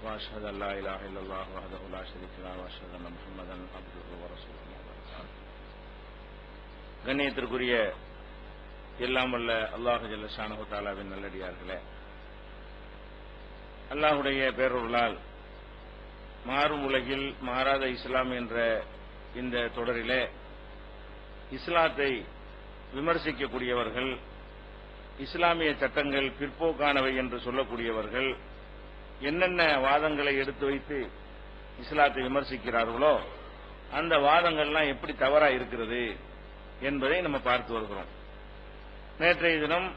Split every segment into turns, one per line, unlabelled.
وأشهد أن لا إله إلا الله وحده لا شريك له وأشهد أن محمدا عبده ورسوله. கண்ணியத்திற்குரிய எல்லாம் வல்ல அல்லாஹ் ஜல்ல ஷானஹு தஆலாவின் நல்லடியார்களே, அல்லாஹ்வுடைய பேரருளால் மாறும் உலகில் மாறாத இஸ்லாம் என்ற இந்த தொடரிலே இஸ்லாத்தை விமர்சிக்கக்கூடியவர்கள், இஸ்லாமிய சட்டங்கள் பிற்போக்கானவை என்று சொல்லக்கூடியவர்கள் என்னென்ன வாதங்களை எடுத்து வைத்து இஸ்லாத்தை விமர்சிக்கிறார்களோ அந்த வாதங்கள்லாம் எப்படி தவறா இருக்கிறது என்பதை நம்ம பார்த்து வருகிறோம். நேற்றைய தினம்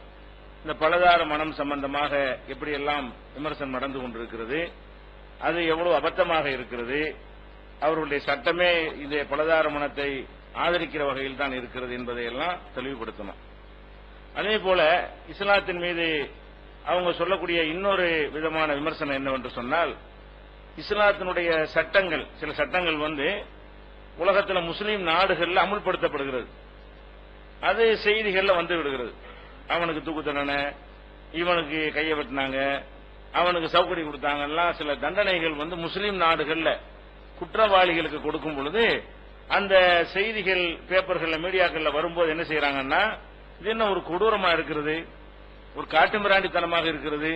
இந்த பலதார மனம் சம்பந்தமாக எப்படியெல்லாம் விமர்சனம் நடந்து கொண்டிருக்கிறது, அது எவ்வளவு அபத்தமாக இருக்கிறது, அவர்களுடைய சட்டமே இந்த பலதார மனத்தை ஆதரிக்கிற வகையில் தான் இருக்கிறது என்பதையெல்லாம் தெளிவுபடுத்தணும். அதே போல இஸ்லாத்தின் மீது அவங்க சொல்லக்கூடிய இன்னொரு விதமான விமர்சனம் என்னவென்று சொன்னால், இஸ்லாத்தினுடைய சட்டங்கள், சில சட்டங்கள் உலகத்தில் முஸ்லீம் நாடுகளில் அமுல்படுத்தப்படுகிறது, அது செய்திகள்ல வந்து விடுகிறது. அவனுக்கு தூக்கு தண்டனை, இவனுக்கு கையை வெட்டினாங்க, அவனுக்கு சௌகரியம் கொடுத்தாங்கலாம் சில தண்டனைகள் முஸ்லீம் நாடுகள்ல குற்றவாளிகளுக்கு கொடுக்கும் பொழுது அந்த செய்திகள் பேப்பர்கள்ல மீடியாக்கள்ல வரும்போது என்ன செய்யறாங்கன்னா, இது என்ன ஒரு கொடூரமா இருக்கிறது, ஒரு காட்டுமிராண்டித்தனமாக இருக்கிறது,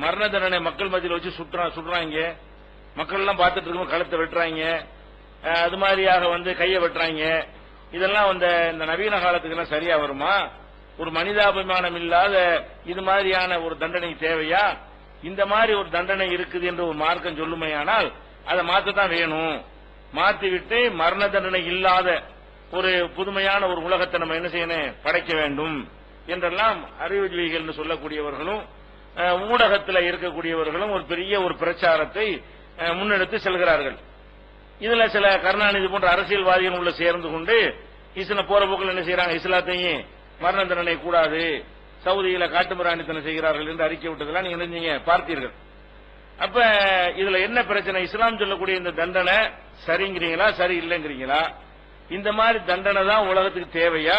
மரண தண்டனை மக்கள் மத்தியில் வச்சு சுடுறாங்க, மக்கள் எல்லாம் பார்த்துட்டு இருக்கும், கழுத்தை வெட்டுறாங்க, அது மாதிரியாக கையை வெட்டுறாங்க, இதெல்லாம் இந்த நவீன காலத்துக்கு எல்லாம் சரியா வருமா? ஒரு மனிதாபிமானம் இல்லாத இது மாதிரியான ஒரு தண்டனை தேவையா? இந்த மாதிரி ஒரு தண்டனை இருக்குது என்று ஒரு மார்க்கம் சொல்லுமையானால் அதை மாற்றத்தான் வேணும். மாற்றிவிட்டு மரண தண்டனை இல்லாத ஒரு புதுமையான ஒரு உலகத்தை நம்ம என்ன செய்யணும், படைக்க வேண்டும் என்றெல்லாம் அறிவுஜீவிகள் சொல்லக்கூடியவர்களும் ஊடகத்தில் இருக்கக்கூடியவர்களும் ஒரு பெரிய ஒரு பிரச்சாரத்தை முன்னெடுத்து செல்கிறார்கள். இதுல சில கருணாநிதி போன்ற அரசியல்வாதிகள் உள்ள சேர்ந்து கொண்டு போற போக்கில் என்ன செய்யறாங்க, இஸ்லாத்தையும் மரண தண்டனை கூடாது, சவுதியில காட்டுமிராண்டித்தனம் செய்கிறார்கள் என்று அறிக்கை விட்டதெல்லாம் நீங்க நினைஞ்சீங்க பார்த்தீர்கள். அப்ப இதுல என்ன பிரச்சனை, இஸ்லாம் சொல்லக்கூடிய இந்த தண்டனை சரிங்கிறீங்களா சரி இல்லைங்கிறீங்களா? இந்த மாதிரி தண்டனை தான் உலகத்துக்கு தேவையா,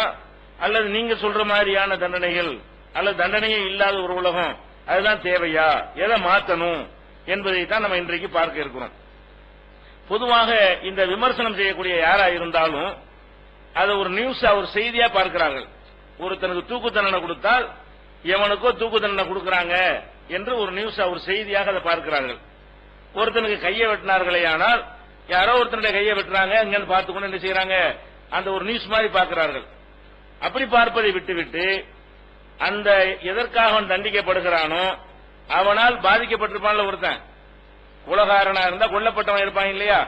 அல்லது நீங்க சொல்ற மாதிரியான தண்டனைகள் அல்லது தண்டனையே இல்லாத ஒரு உலகம் அதுதான் தேவையா, எதை மாற்றணும் என்பதை தான் நம்ம இன்றைக்கு பார்க்க இருக்கிறோம். பொதுவாக இந்த விமர்சனம் செய்யக்கூடிய யாரா இருந்தாலும் அதை ஒரு நியூஸா ஒரு செய்தியா பார்க்கிறார்கள். ஒருத்தனுக்கு தூக்கு தண்டனை கொடுத்தால் எவனுக்கோ தூக்கு தண்டனை கொடுக்கறாங்க என்று ஒரு நியூஸா ஒரு செய்தியாக அதை பார்க்கிறார்கள். ஒருத்தனுக்கு கையை வெட்டினார்களே ஆனால் யாரோ ஒருத்தனுடைய கையை வெட்டுறாங்க இங்கன்னு பார்த்துக்கொண்டு என்ன செய்யறாங்க, அந்த ஒரு நியூஸ் மாதிரி பார்க்கிறார்கள். அப்படி பார்ப்பதை விட்டுவிட்டு அந்த எதற்காக அவன் தண்டிக்கப்படுகிறானோ அவனால் பாதிக்கப்பட்டிருப்பான்ல ஒருத்தன், கொலகாரனா இருந்தா கொல்லப்பட்டவன் இருப்பான் இல்லையா,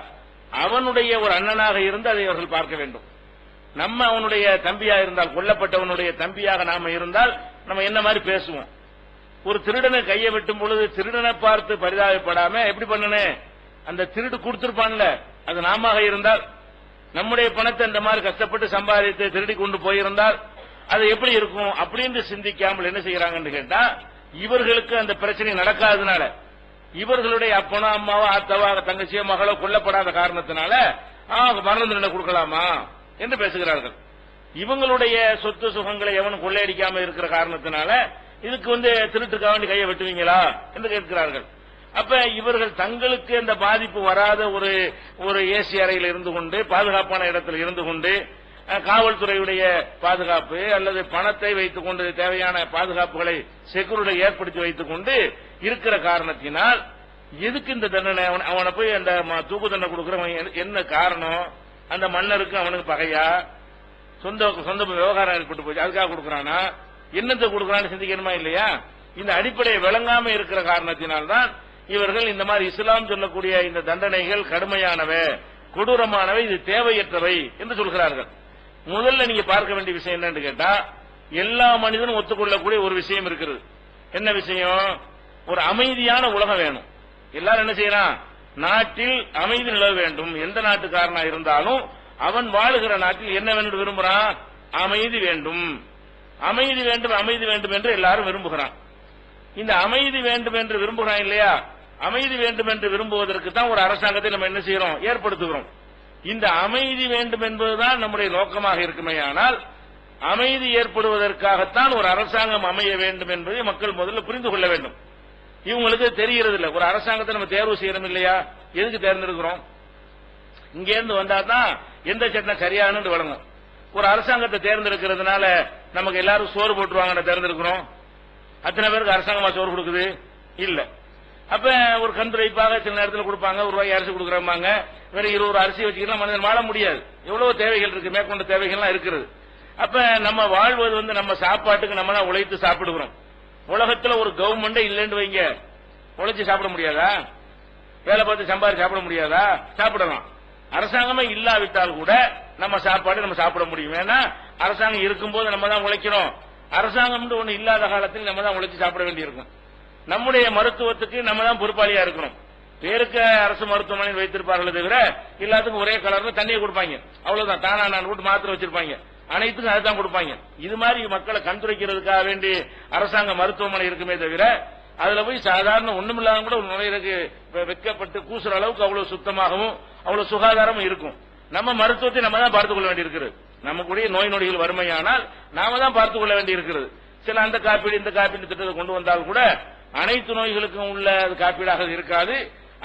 அவனுடைய ஒரு அண்ணனாக இருந்து அதை அவர்கள் பார்க்க வேண்டும். நம்ம அவனுடைய தம்பியா இருந்தால், கொல்லப்பட்டவனுடைய தம்பியாக நாம இருந்தால் நம்ம என்ன மாதிரி பேசுவோம்? ஒரு திருடனை கையை வெட்டும் பொழுது திருடனை பார்த்து பரிதாபப்படாம எப்படி பண்ணணும், அந்த திருடு கொடுத்திருப்பான்ல அது நாம இருந்தால், நம்முடைய பணத்தை இந்த மாதிரி கஷ்டப்பட்டு சம்பாதித்து திருடி கொண்டு போயிருந்தால் அது எப்படி இருக்கும் அப்படின்னு சிந்திக்காமல் என்ன செய்யறாங்கன்னு கேட்டா, இவர்களுக்கு அந்த பிரச்சனை நடக்காததுனால, இவர்களுடைய அப்பனோ அம்மாவோ ஆத்தவோ தங்கச்சியோ மகளோ கொல்லப்படாத காரணத்தினால மரண தண்டனை கொடுக்கலாமா என்று பேசுகிறார்கள். இவங்களுடைய சொத்து சுகங்களை எவனும் கொள்ளையடிக்காம இருக்கிற காரணத்தினால இதுக்கு திருட்டுக்காக வேண்டி கையை வெட்டுவீங்களா என்று கேட்கிறார்கள். அப்ப இவர்கள் தங்களுக்கு அந்த பாதிப்பு வராத ஒரு ஏசி அறையில் இருந்து கொண்டு பாதுகாப்பான இடத்தில் இருந்து கொண்டு காவல்துறையுடைய பாதுகாப்பு அல்லது பணத்தை வைத்துக் கொண்டு தேவையான பாதுகாப்புகளை செக்யூரிட்டி ஏற்படுத்தி வைத்துக் கொண்டு இருக்கிற காரணத்தினால் எதுக்கு இந்த தண்டனை? அவனை போய் அந்த தூக்கு தண்டனை கொடுக்கிறவன் என்ன காரணம்? அந்த மன்னருக்கு அவனுக்கு பகையா, சொந்த விவகாரம் ஏற்பட்டு போச்சு அதுக்காக கொடுக்கறானா, என்னத்தை கொடுக்கறான்னு சிந்திக்கணுமா இல்லையா? இந்த அடிப்படையை விளங்காம இருக்கிற காரணத்தினால்தான் இவர்கள் இந்த மாதிரி இஸ்லாம் சொல்லக்கூடிய இந்த தண்டனைகள் கடுமையானவை, கொடூரமானவை, இது தேவையற்றவை என்று சொல்கிறார்கள். முதல்ல நீங்க பார்க்க வேண்டிய விஷயம் என்னன்னு கேட்டா, எல்லா மனிதனும் ஒத்துக்கொள்ளக்கூடிய ஒரு விஷயம் இருக்கிறது. என்ன விஷயம்? ஒரு அமைதியான உலகம் வேணும். எல்லாரும் என்ன செய்யறான், நாட்டில் அமைதி நிலவ வேண்டும். எந்த நாட்டுக்காரனா இருந்தாலும் அவன் வாழுகிற நாட்டில் என்ன வேண்டும் விரும்புறான், அமைதி வேண்டும், அமைதி வேண்டும், அமைதி வேண்டும் என்று எல்லாரும் விரும்புகிறான். இந்த அமைதி வேண்டும் என்று விரும்புகிறான் இல்லையா, அமைதி வேண்டும் என்று விரும்புவதற்கு தான் ஒரு அரசாங்கத்தை நம்ம என்ன செய்யறோம், ஏற்படுத்துகிறோம். இந்த அமைதி வேண்டும் என்பதுதான் நம்முடைய நோக்கமாக இருக்குமே. ஆனால் அமைதி ஏற்படுவதற்காகத்தான் ஒரு அரசாங்கம் அமைய வேண்டும் என்பதை மக்கள் முதல்ல புரிந்து கொள்ள வேண்டும். இவங்களுக்கு தெரியறது இல்ல. ஒரு அரசாங்கத்தை நம்ம தேர்வு செய்யறோம் இல்லையா, எதுக்கு தேர்ந்தெடுக்கிறோம்? இங்க இருந்து வந்தா தான் எந்த சட்டம் சரியானு வழங்கும். ஒரு அரசாங்கத்தை தேர்ந்தெடுக்கிறதுனால நமக்கு எல்லாரும் சோறு போட்டுருவாங்க தேர்ந்தெடுக்கிறோம். அத்தனை பேருக்கு அரசாங்கமா சோறு கொடுக்குது இல்ல. அப்ப ஒரு கண்துடைப்பாக சில நேரத்தில் கொடுப்பாங்க, ஒரு ரூபாய் அரிசி கொடுக்குறாங்க, வேற 20 அரிசி வச்சுக்கலாம் மனிதன் வாழ முடியாது. எவ்வளவு தேவைகள் இருக்கு, மேற்கொண்ட தேவைகள்லாம் இருக்கிறது. அப்ப நம்ம வாழ்வது நம்ம சாப்பாட்டுக்கு நம்ம தான் உழைத்து சாப்பிடுகிறோம். உலகத்துல ஒரு கவர்மெண்டே இல்லைன்னு வைங்க, உழைச்சு சாப்பிட முடியாதா? வேலை பார்த்து சம்பாதிச்சு சாப்பிட முடியாதா? சாப்பிடலாம். அரசாங்கமே இல்லாவிட்டால் கூட நம்ம சாப்பாடு நம்ம சாப்பிட முடியும். ஏன்னா அரசாங்கம் இருக்கும்போது நம்ம தான் உழைக்கிறோம். அரசாங்கம் ஒண்ணு இல்லாத காலத்தில் நம்ம தான் உழைச்சு சாப்பிட வேண்டியிருக்கும். நம்முடைய மருத்துவத்துக்கு நம்ம தான் பொறுப்பாளியா இருக்கணும். பேருக்கு அரசு மருத்துவமனை வைத்திருப்பார்களே தவிர எல்லாத்துக்கும் ஒரே கலர்ல தண்ணியை கொடுப்பாங்க, அவ்வளவுதான். தானா நான் கூட்டு மாத்திரை வச்சிருப்பாங்க, அனைத்துக்கும் அதுதான் கொடுப்பாங்க. இது மாதிரி மக்களை கண்துடைக்கிறதுக்காக வேண்டி அரசாங்க மருத்துவமனை இருக்குமே தவிர அதுல போய் சாதாரண ஒண்ணுமில்லாத கூட ஒரு நுழையிறதுக்கு வைக்கப்பட்டு கூசுற அளவுக்கு அவ்வளவு சுத்தமாகவும் அவ்வளவு சுகாதாரமும் இருக்கும். நம்ம மருத்துவத்தை நம்ம தான் பார்த்துக் கொள்ள வேண்டியிருக்கிறது. நமக்குடைய நோய் நொடிகள் வறுமையானால் நாம தான் பார்த்துக் கொள்ள வேண்டியிருக்கிறது. சில அந்த காப்பீடு இந்த காப்பீடு திட்டத்தை கொண்டு வந்தால் கூட அனைத்து நோய்களுக்கும் உள்ள காப்பீடாக இருக்காது.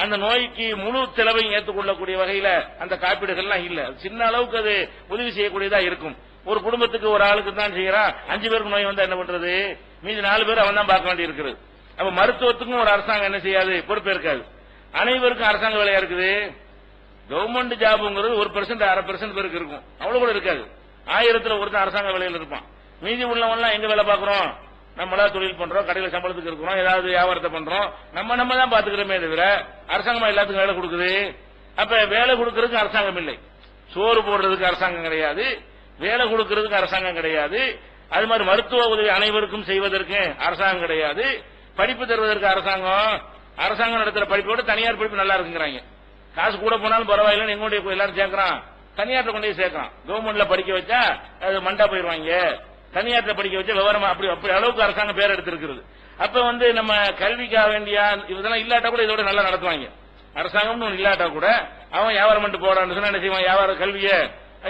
அந்த நோய்க்கு முழு செலவையும் ஏற்றுக்கொள்ளக்கூடிய வகையில அந்த காப்பீடுகள்லாம் இல்ல. சின்ன அளவுக்கு அது உதவி செய்யக்கூடியதா இருக்கும். ஒரு குடும்பத்துக்கு ஒரு ஆளுக்கு தான் செய்யறான், 5 பேருக்கு நோய் வந்தா என்ன பண்றது? மீதி 4 பேர் அவன் தான் பார்க்க வேண்டி இருக்கிறது. அப்ப மருத்துவத்துக்கும் ஒரு அரசாங்கம் என்ன செய்யாது, பொறுப்பேற்காது. அனைவருக்கும் அரசாங்க வேலையா இருக்குது. கவர்மெண்ட் ஜாபுங்கிறது 1% 1/2% பேருக்கு இருக்கும், அவ்வளவு கூட இருக்காது. 1000த்துல ஒருத்தன் அரசாங்க வேலையில் இருப்பான். மீதி உள்ளவன்லாம் எங்க வேலை பார்க்கிறோம்? நம்மளா தொழில் பண்றோம், கடையில சம்பளத்துக்கு இருக்கிறோம், ஏதாவது வியாபாரத்தை பண்றோம், நம்ம தான் பாத்துக்கிறோமே தவிர அரசாங்கமா எல்லாத்துக்கும் வேலை கொடுக்குது. அப்ப வேலை கொடுக்கறதுக்கு அரசாங்கம் இல்லை, சோறு போடுறதுக்கு அரசாங்கம் கிடையாது, வேலை கொடுக்கறதுக்கு அரசாங்கம் கிடையாது. அது மாதிரி மருத்துவ உதவி அனைவருக்கும் செய்வதற்கு அரசாங்கம் கிடையாது. படிப்பு தருவதற்கு அரசாங்கம் நடத்துற படிப்போட தனியார் படிப்பு நல்லா இருக்குங்கிறாங்க. காசு கூட போனாலும் பரவாயில்லைன்னு எங்களுடைய எல்லாரும் சேர்க்கிறான், தனியார்ல கொண்டு போய் சேர்க்கிறான். கவர்மெண்ட்ல படிக்க வச்சா அது மண்டா போயிருவாங்க, தனியார்ல படிக்க வச்சா விவரமா அப்படி அளவுக்கு அரசாங்கம் பேர் எடுத்திருக்கிறது. அப்ப நம்ம கல்விக்காக வேண்டிய இதெல்லாம் இல்லாட்டா கூட இதோட நல்லா நடத்துவாங்க. அரசாங்கம்னு ஒன்று இல்லாட்டா கூட அவன் வியாபாரம் பண்ணிட்டு போறான்னு சொன்னா என்ன செய்வான்? வியாபார கல்வியை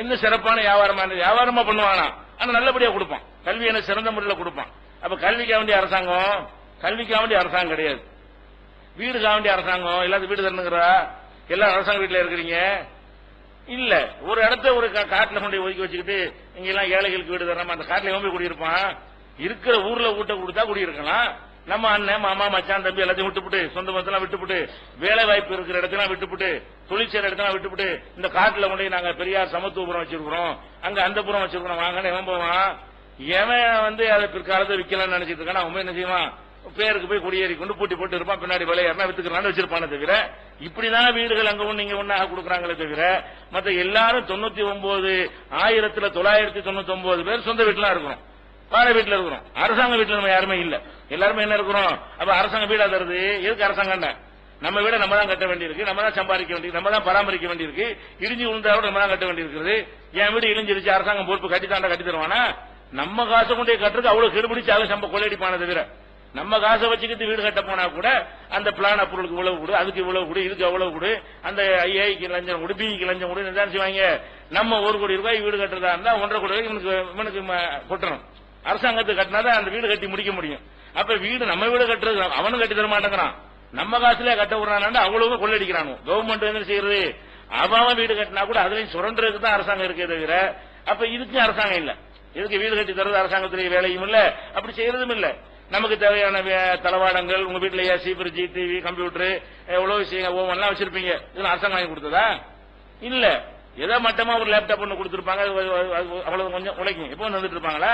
இன்னும் சிறப்பான வியாபாரமா பண்ணுவானா, ஆனா நல்லபடியா கொடுப்பான். கல்வி என்ன சிறந்த முறையில் கொடுப்பான். அப்ப கல்விக்காக வேண்டிய அரசாங்கம், கல்விக்காக வேண்டிய அரசாங்கம் கிடையாது. வீடுக்காக வேண்டிய அரசாங்கம், எல்லாத்துக்கும் வீடு தரணுங்கிறா? எல்லாரும் அரசாங்க வீட்டில் இருக்கிறீங்க இல்ல. ஒரு இடத்த ஒரு காட்டுல கொண்டு ஒதுக்கி வச்சுக்கிட்டு இங்க எல்லாம் ஏழைகளுக்கு வீடு தரணும், அந்த காட்டுல எவன் போய் குடியிருப்பான்? இருக்கிற ஊர்ல வீட்டை கொடுத்தா குடியிருக்கலாம். நம்ம அண்ணன் மாமா மச்சான் தம்பி எல்லாத்தையும் விட்டுப்புட்டு, சொந்த பந்தெல்லாம் விட்டுப்புட்டு, வேலை வாய்ப்பு இருக்கிற இடத்தெல்லாம் விட்டுப்புட்டு, தொழிற்சேர இடத்தெல்லாம் விட்டுப்புட்டு, இந்த காட்டுல கொண்டு நாங்க பெரியார் சமத்துவபுரம் வச்சிருக்கிறோம், அங்க அந்த புறம் வச்சிருக்கிறோம் வாங்கன்னு எவன் போவான்? எவன் அதை பிற்காலத்தை விற்கலாம்னு நினைச்சிட்டு இருக்கான். அவன் என்ன செய்வான்? பேருக்கு போய் குடியேறி கொண்டு பூட்டி போட்டு இருப்பான், பின்னாடி விளையாடுனா வித்துக்கிறான்னு வச்சிருப்பானே தவிர இப்படிதான் வீடுகள் அங்க ஒண்ணு இங்க ஒண்ணாக கொடுக்குறாங்களே தவிர மத்த எல்லாரும் 1999 பேர் சொந்த வீட்டுல இருக்கிறோம், வாடகை வீட்டுல இருக்கிறோம். அரசாங்க வீட்டுல நம்ம யாருமே இல்ல, எல்லாருமே என்ன இருக்கிறோம்? அப்ப அரசாங்க வீடா தருது எதுக்கு? அரசாங்கம் நம்ம வீட நம்ம தான் கட்ட வேண்டியிருக்கு, நம்ம தான் சம்பாதிக்க வேண்டியது, நம்ம தான் பராமரிக்க வேண்டியிருக்கு. இடிஞ்சு விழுந்தாலும் நம்ம தான் கட்ட வேண்டியிருக்கிறது. என் வீடு இழிஞ்சிருச்சு, அரசாங்கம் பொறுப்பு கட்டித்தாண்டா கட்டி தருவானா? நம்ம காசை கொண்டே கட்டுறதுக்கு அவ்வளவு கெடுபிடிச்சு அதை சம்ப கொள்ளையடிப்பான தவிர நம்ம காசை வச்சுக்கிட்டு வீடு கட்ட போனா கூட அந்த பிளான் அப்ரூவலுக்கு இவ்வளவு கொடு, அதுக்கு இவ்வளவு கொடு, இதுக்கு அவ்வளவு கொடு, அந்த ஐஐக்கு லஞ்சம் கொடு, பிக்கு லஞ்சம் கொடு, என்ன செய்வாங்க? நம்ம 1 கோடி ரூபாய் வீடு கட்டுறதா இருந்தா 1.5 கோடி ரூபாய் இவனுக்கு கொட்டணும். அரசாங்கத்துக்கு கட்டினாதான் அந்த வீடு கட்டி முடிக்க முடியும். அப்ப வீடு நம்ம வீடு கட்டுறது அவனும் கட்டி தர மாட்டேங்கிறான், நம்ம காசுல கட்ட விடுறான், அவ்வளவு கொள்ளடிக்கிறானு. கவர்மெண்ட் என்ன செய்யறது? அவன் வீடு கட்டினா கூட அதுலயும் சுரண்டதுக்கு தான் அரசாங்கம் இருக்கே தவிர அப்ப இதுக்கு அரசாங்கம் இல்ல. இதுக்கு வீடு கட்டி தருவது அரசாங்கத்துடைய வேலையும் இல்ல, அப்படி செய்யறதும் இல்ல. நமக்கு தேவையான தளவாடங்கள் உங்க வீட்டுல ஏசி, ஃப்ரிட்ஜ், டிவி, கம்ப்யூட்டர், எவ்வளவு விஷயம் ஓவன்லாம் வச்சிருப்பீங்க, இதெல்லாம் அரசாங்கம் வாங்கி கொடுத்ததா? இல்ல. ஏதோ மட்டமா ஒரு லேப்டாப் ஒண்ணு கொடுத்திருப்பாங்க, அவ்வளவு கொஞ்சம் உழைக்கும். எப்போ வந்துட்டு இருப்பாங்களா?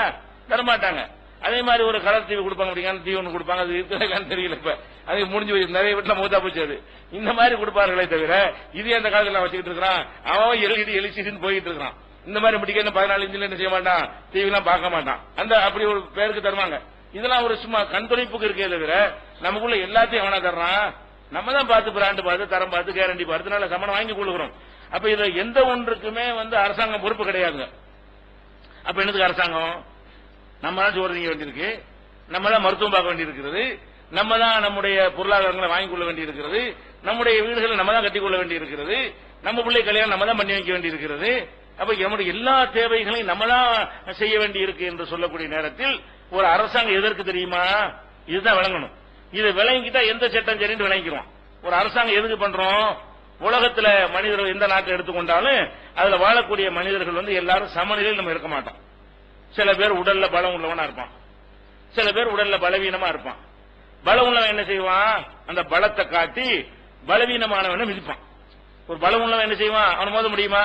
தரமாட்டாங்க. அதே மாதிரி ஒரு கலர் டிவி கொடுப்பாங்க, அப்படிங்க டிவி ஒன்று கொடுப்பாங்க, அது இருக்கிறதான்னு தெரியல. இப்ப அது முடிஞ்சு போய் நிறைய வீட்டுல மூத்தா போச்சு. அது இந்த மாதிரி கொடுப்பார்களே தவிர இது அந்த காலத்துல வச்சுக்கிட்டு இருக்கிறான். அவன் எல்சிடின்னு போயிட்டு இருக்கிறான். இந்த மாதிரி முடிக்க 14 இன்ச்சில் என்ன செய்ய மாட்டான்? டிவி எல்லாம் பார்க்க மாட்டான். அந்த அப்படி ஒரு பேருக்கு தருவாங்க. இதெல்லாம் ஒரு சும்மா கண்துடைப்புக்கு இருக்கே தவிர நமக்குள்ள எல்லாத்தையும் அவனா தர்றான். நம்ம தான் பார்த்து பிராண்டு பார்த்து தரம் பார்த்து கேரண்டி பார்த்து நல்ல சமணம் வாங்கி கொள்ளுகிறோம். அப்ப இதுல எந்த ஒன்றுக்குமே அரசாங்கம் பொறுப்பு கிடையாதுங்க. அப்ப என்னதுக்கு அரசாங்கம்? நம்ம தான் சோறு திங்க வேண்டியிருக்கு, நம்ம தான் மருத்துவம் பார்க்க வேண்டியிருக்கிறது, நம்ம தான் நம்முடைய பொருளாதாரங்களை வாங்கிக் கொள்ள வேண்டியிருக்கிறது, நம்முடைய வீடுகளை நம்ம தான் கட்டிக்கொள்ள வேண்டியிருக்கிறது, நம்ம பிள்ளை கல்யாணம் நம்ம தான் பண்ணி வைக்க வேண்டியிருக்கிறது. அப்ப நம்முடைய எல்லா தேவைகளையும் நம்ம தான் செய்ய வேண்டியிருக்கு என்று சொல்லக்கூடிய நேரத்தில் ஒரு அரசாங்கம் எதற்கு தெரியுமா? இதுதான் விளங்கணும். இது விளங்கிட்டா எந்த சட்டம் சரின்னு விளங்கிக்கிறோம். ஒரு அரசாங்கம் எதுக்கு பண்றோம்? உலகத்துல மனிதர்கள் எந்த நாட்டை எடுத்துக்கொண்டாலும் அதுல வாழக்கூடிய மனிதர்கள் வந்து எல்லாரும் சமநிலையில் நம்ம இருக்க மாட்டோம். சில பேர் உடல்ல பலம் உள்ளவனா இருப்பான், சில பேர் உடல்ல பலவீனமா இருப்பான். பலம் உள்ளவன் என்ன செய்வான்? அந்த பலத்தை காட்டி பலவீனமானவனை மிதிப்பான். ஒரு பலம் உள்ளவன் என்ன செய்வான்? அவன் மோத முடியுமா?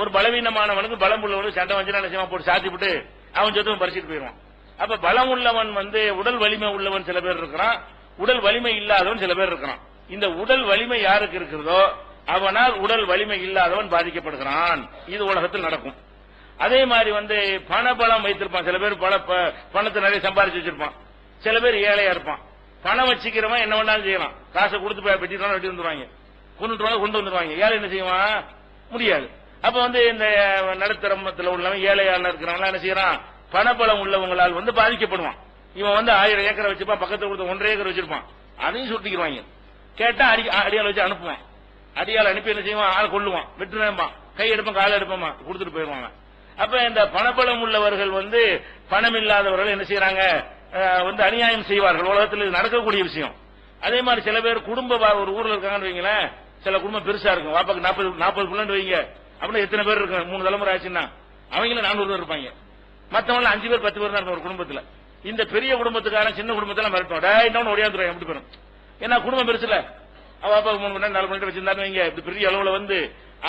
ஒரு பலவீனமானவனுக்கு பலம் உள்ளவனுக்கு சண்டை வந்து என்ன செய்வான்? போட்டு சாத்தி விட்டு அவன் சொத்து பறிச்சுட்டு போயிடுவான். அப்ப பலம் உள்ளவன் வந்து உடல் வலிமை உள்ளவன் சில பேர் இருக்கிறான், உடல் வலிமை இல்லாதவன் சில பேர் இருக்கிறான். இந்த உடல் வலிமை யாருக்கு இருக்கிறதோ அவனால் உடல் வலிமை இல்லாதவன் பாதிக்கப்படுகிறான். இது உலகத்தில் நடக்கும். அதே மாதிரி வந்து பணபலம் வைத்திருப்பான். சில பேர் பணத்தை நிறைய சம்பாதிச்சு வச்சிருப்பான், சில பேர் ஏழையா இருப்பான். பணம் வச்சுக்கிறவன் என்ன வேணாலும் செய்யலாம். காசை கொடுத்து வெட்டிட்டு வெட்டி வந்துருவாங்க, கொண்டு வந்துருவாங்க. ஏழை என்ன செய்வான்? முடியாது. அப்ப வந்து இந்த நடுத்தரமத்தில் உள்ளவன் ஏழையாளர் இருக்கிறவங்க என்ன செய்யறான்? பணபலம் உள்ளவங்களால் வந்து பாதிக்கப்படுவான். இவன் வந்து 1000 ஏக்கரை வச்சிருப்பான், பக்கத்துல கொடுத்த 1.5 ஏக்கர் வச்சிருப்பான், அதையும் சுட்டிக்கிறாங்க. கேட்டா அடியால் வச்சு அனுப்புவான். அடியால் அனுப்பி என்ன செய்வான்? ஆள் கொள்ளுவான், வெட்டுவான், கை எடுப்பான், காலை எடுப்பான், கொடுத்துட்டு போயிடுவாங்க. அப்ப இந்த பணபலம் உள்ளவர்கள் வந்து பணம் இல்லாதவர்கள் என்ன செய்யறாங்க? வந்து அநியாயம் செய்வார்கள். உலகத்தில் இது நடக்கக்கூடிய விஷயம். அதே மாதிரி சில பேர் குடும்ப ஒரு ஊர்ல இருக்காங்கன்னு வைங்களேன், சில குடும்பம் பெருசா இருக்கும், வாப்பாக்கு 40 பிள்ளைன்னு வைங்க, அப்படின்னா எத்தனை பேர் இருக்கு? 3 தலைமுறை ஆச்சுன்னா அவங்கள 400 பேர் இருப்பாங்க. மத்தவங்க 5 பேர் 10 பேர் தான் இருக்கும் ஒரு குடும்பத்துல. இந்த பெரிய குடும்பத்துக்காரன் சின்ன குடும்பத்தெல்லாம் மிரட்டும், இன்னொன்னு ஒடியாந்துருவாங்க எப்படி போயிடும். ஏன்னா குடும்பம் பெருசுல அவ அப்பா 3 மணி நேரம் 4 மணி நேரம் வச்சிருந்தாரு வைங்க, இப்படி பெரிய அளவுல வந்து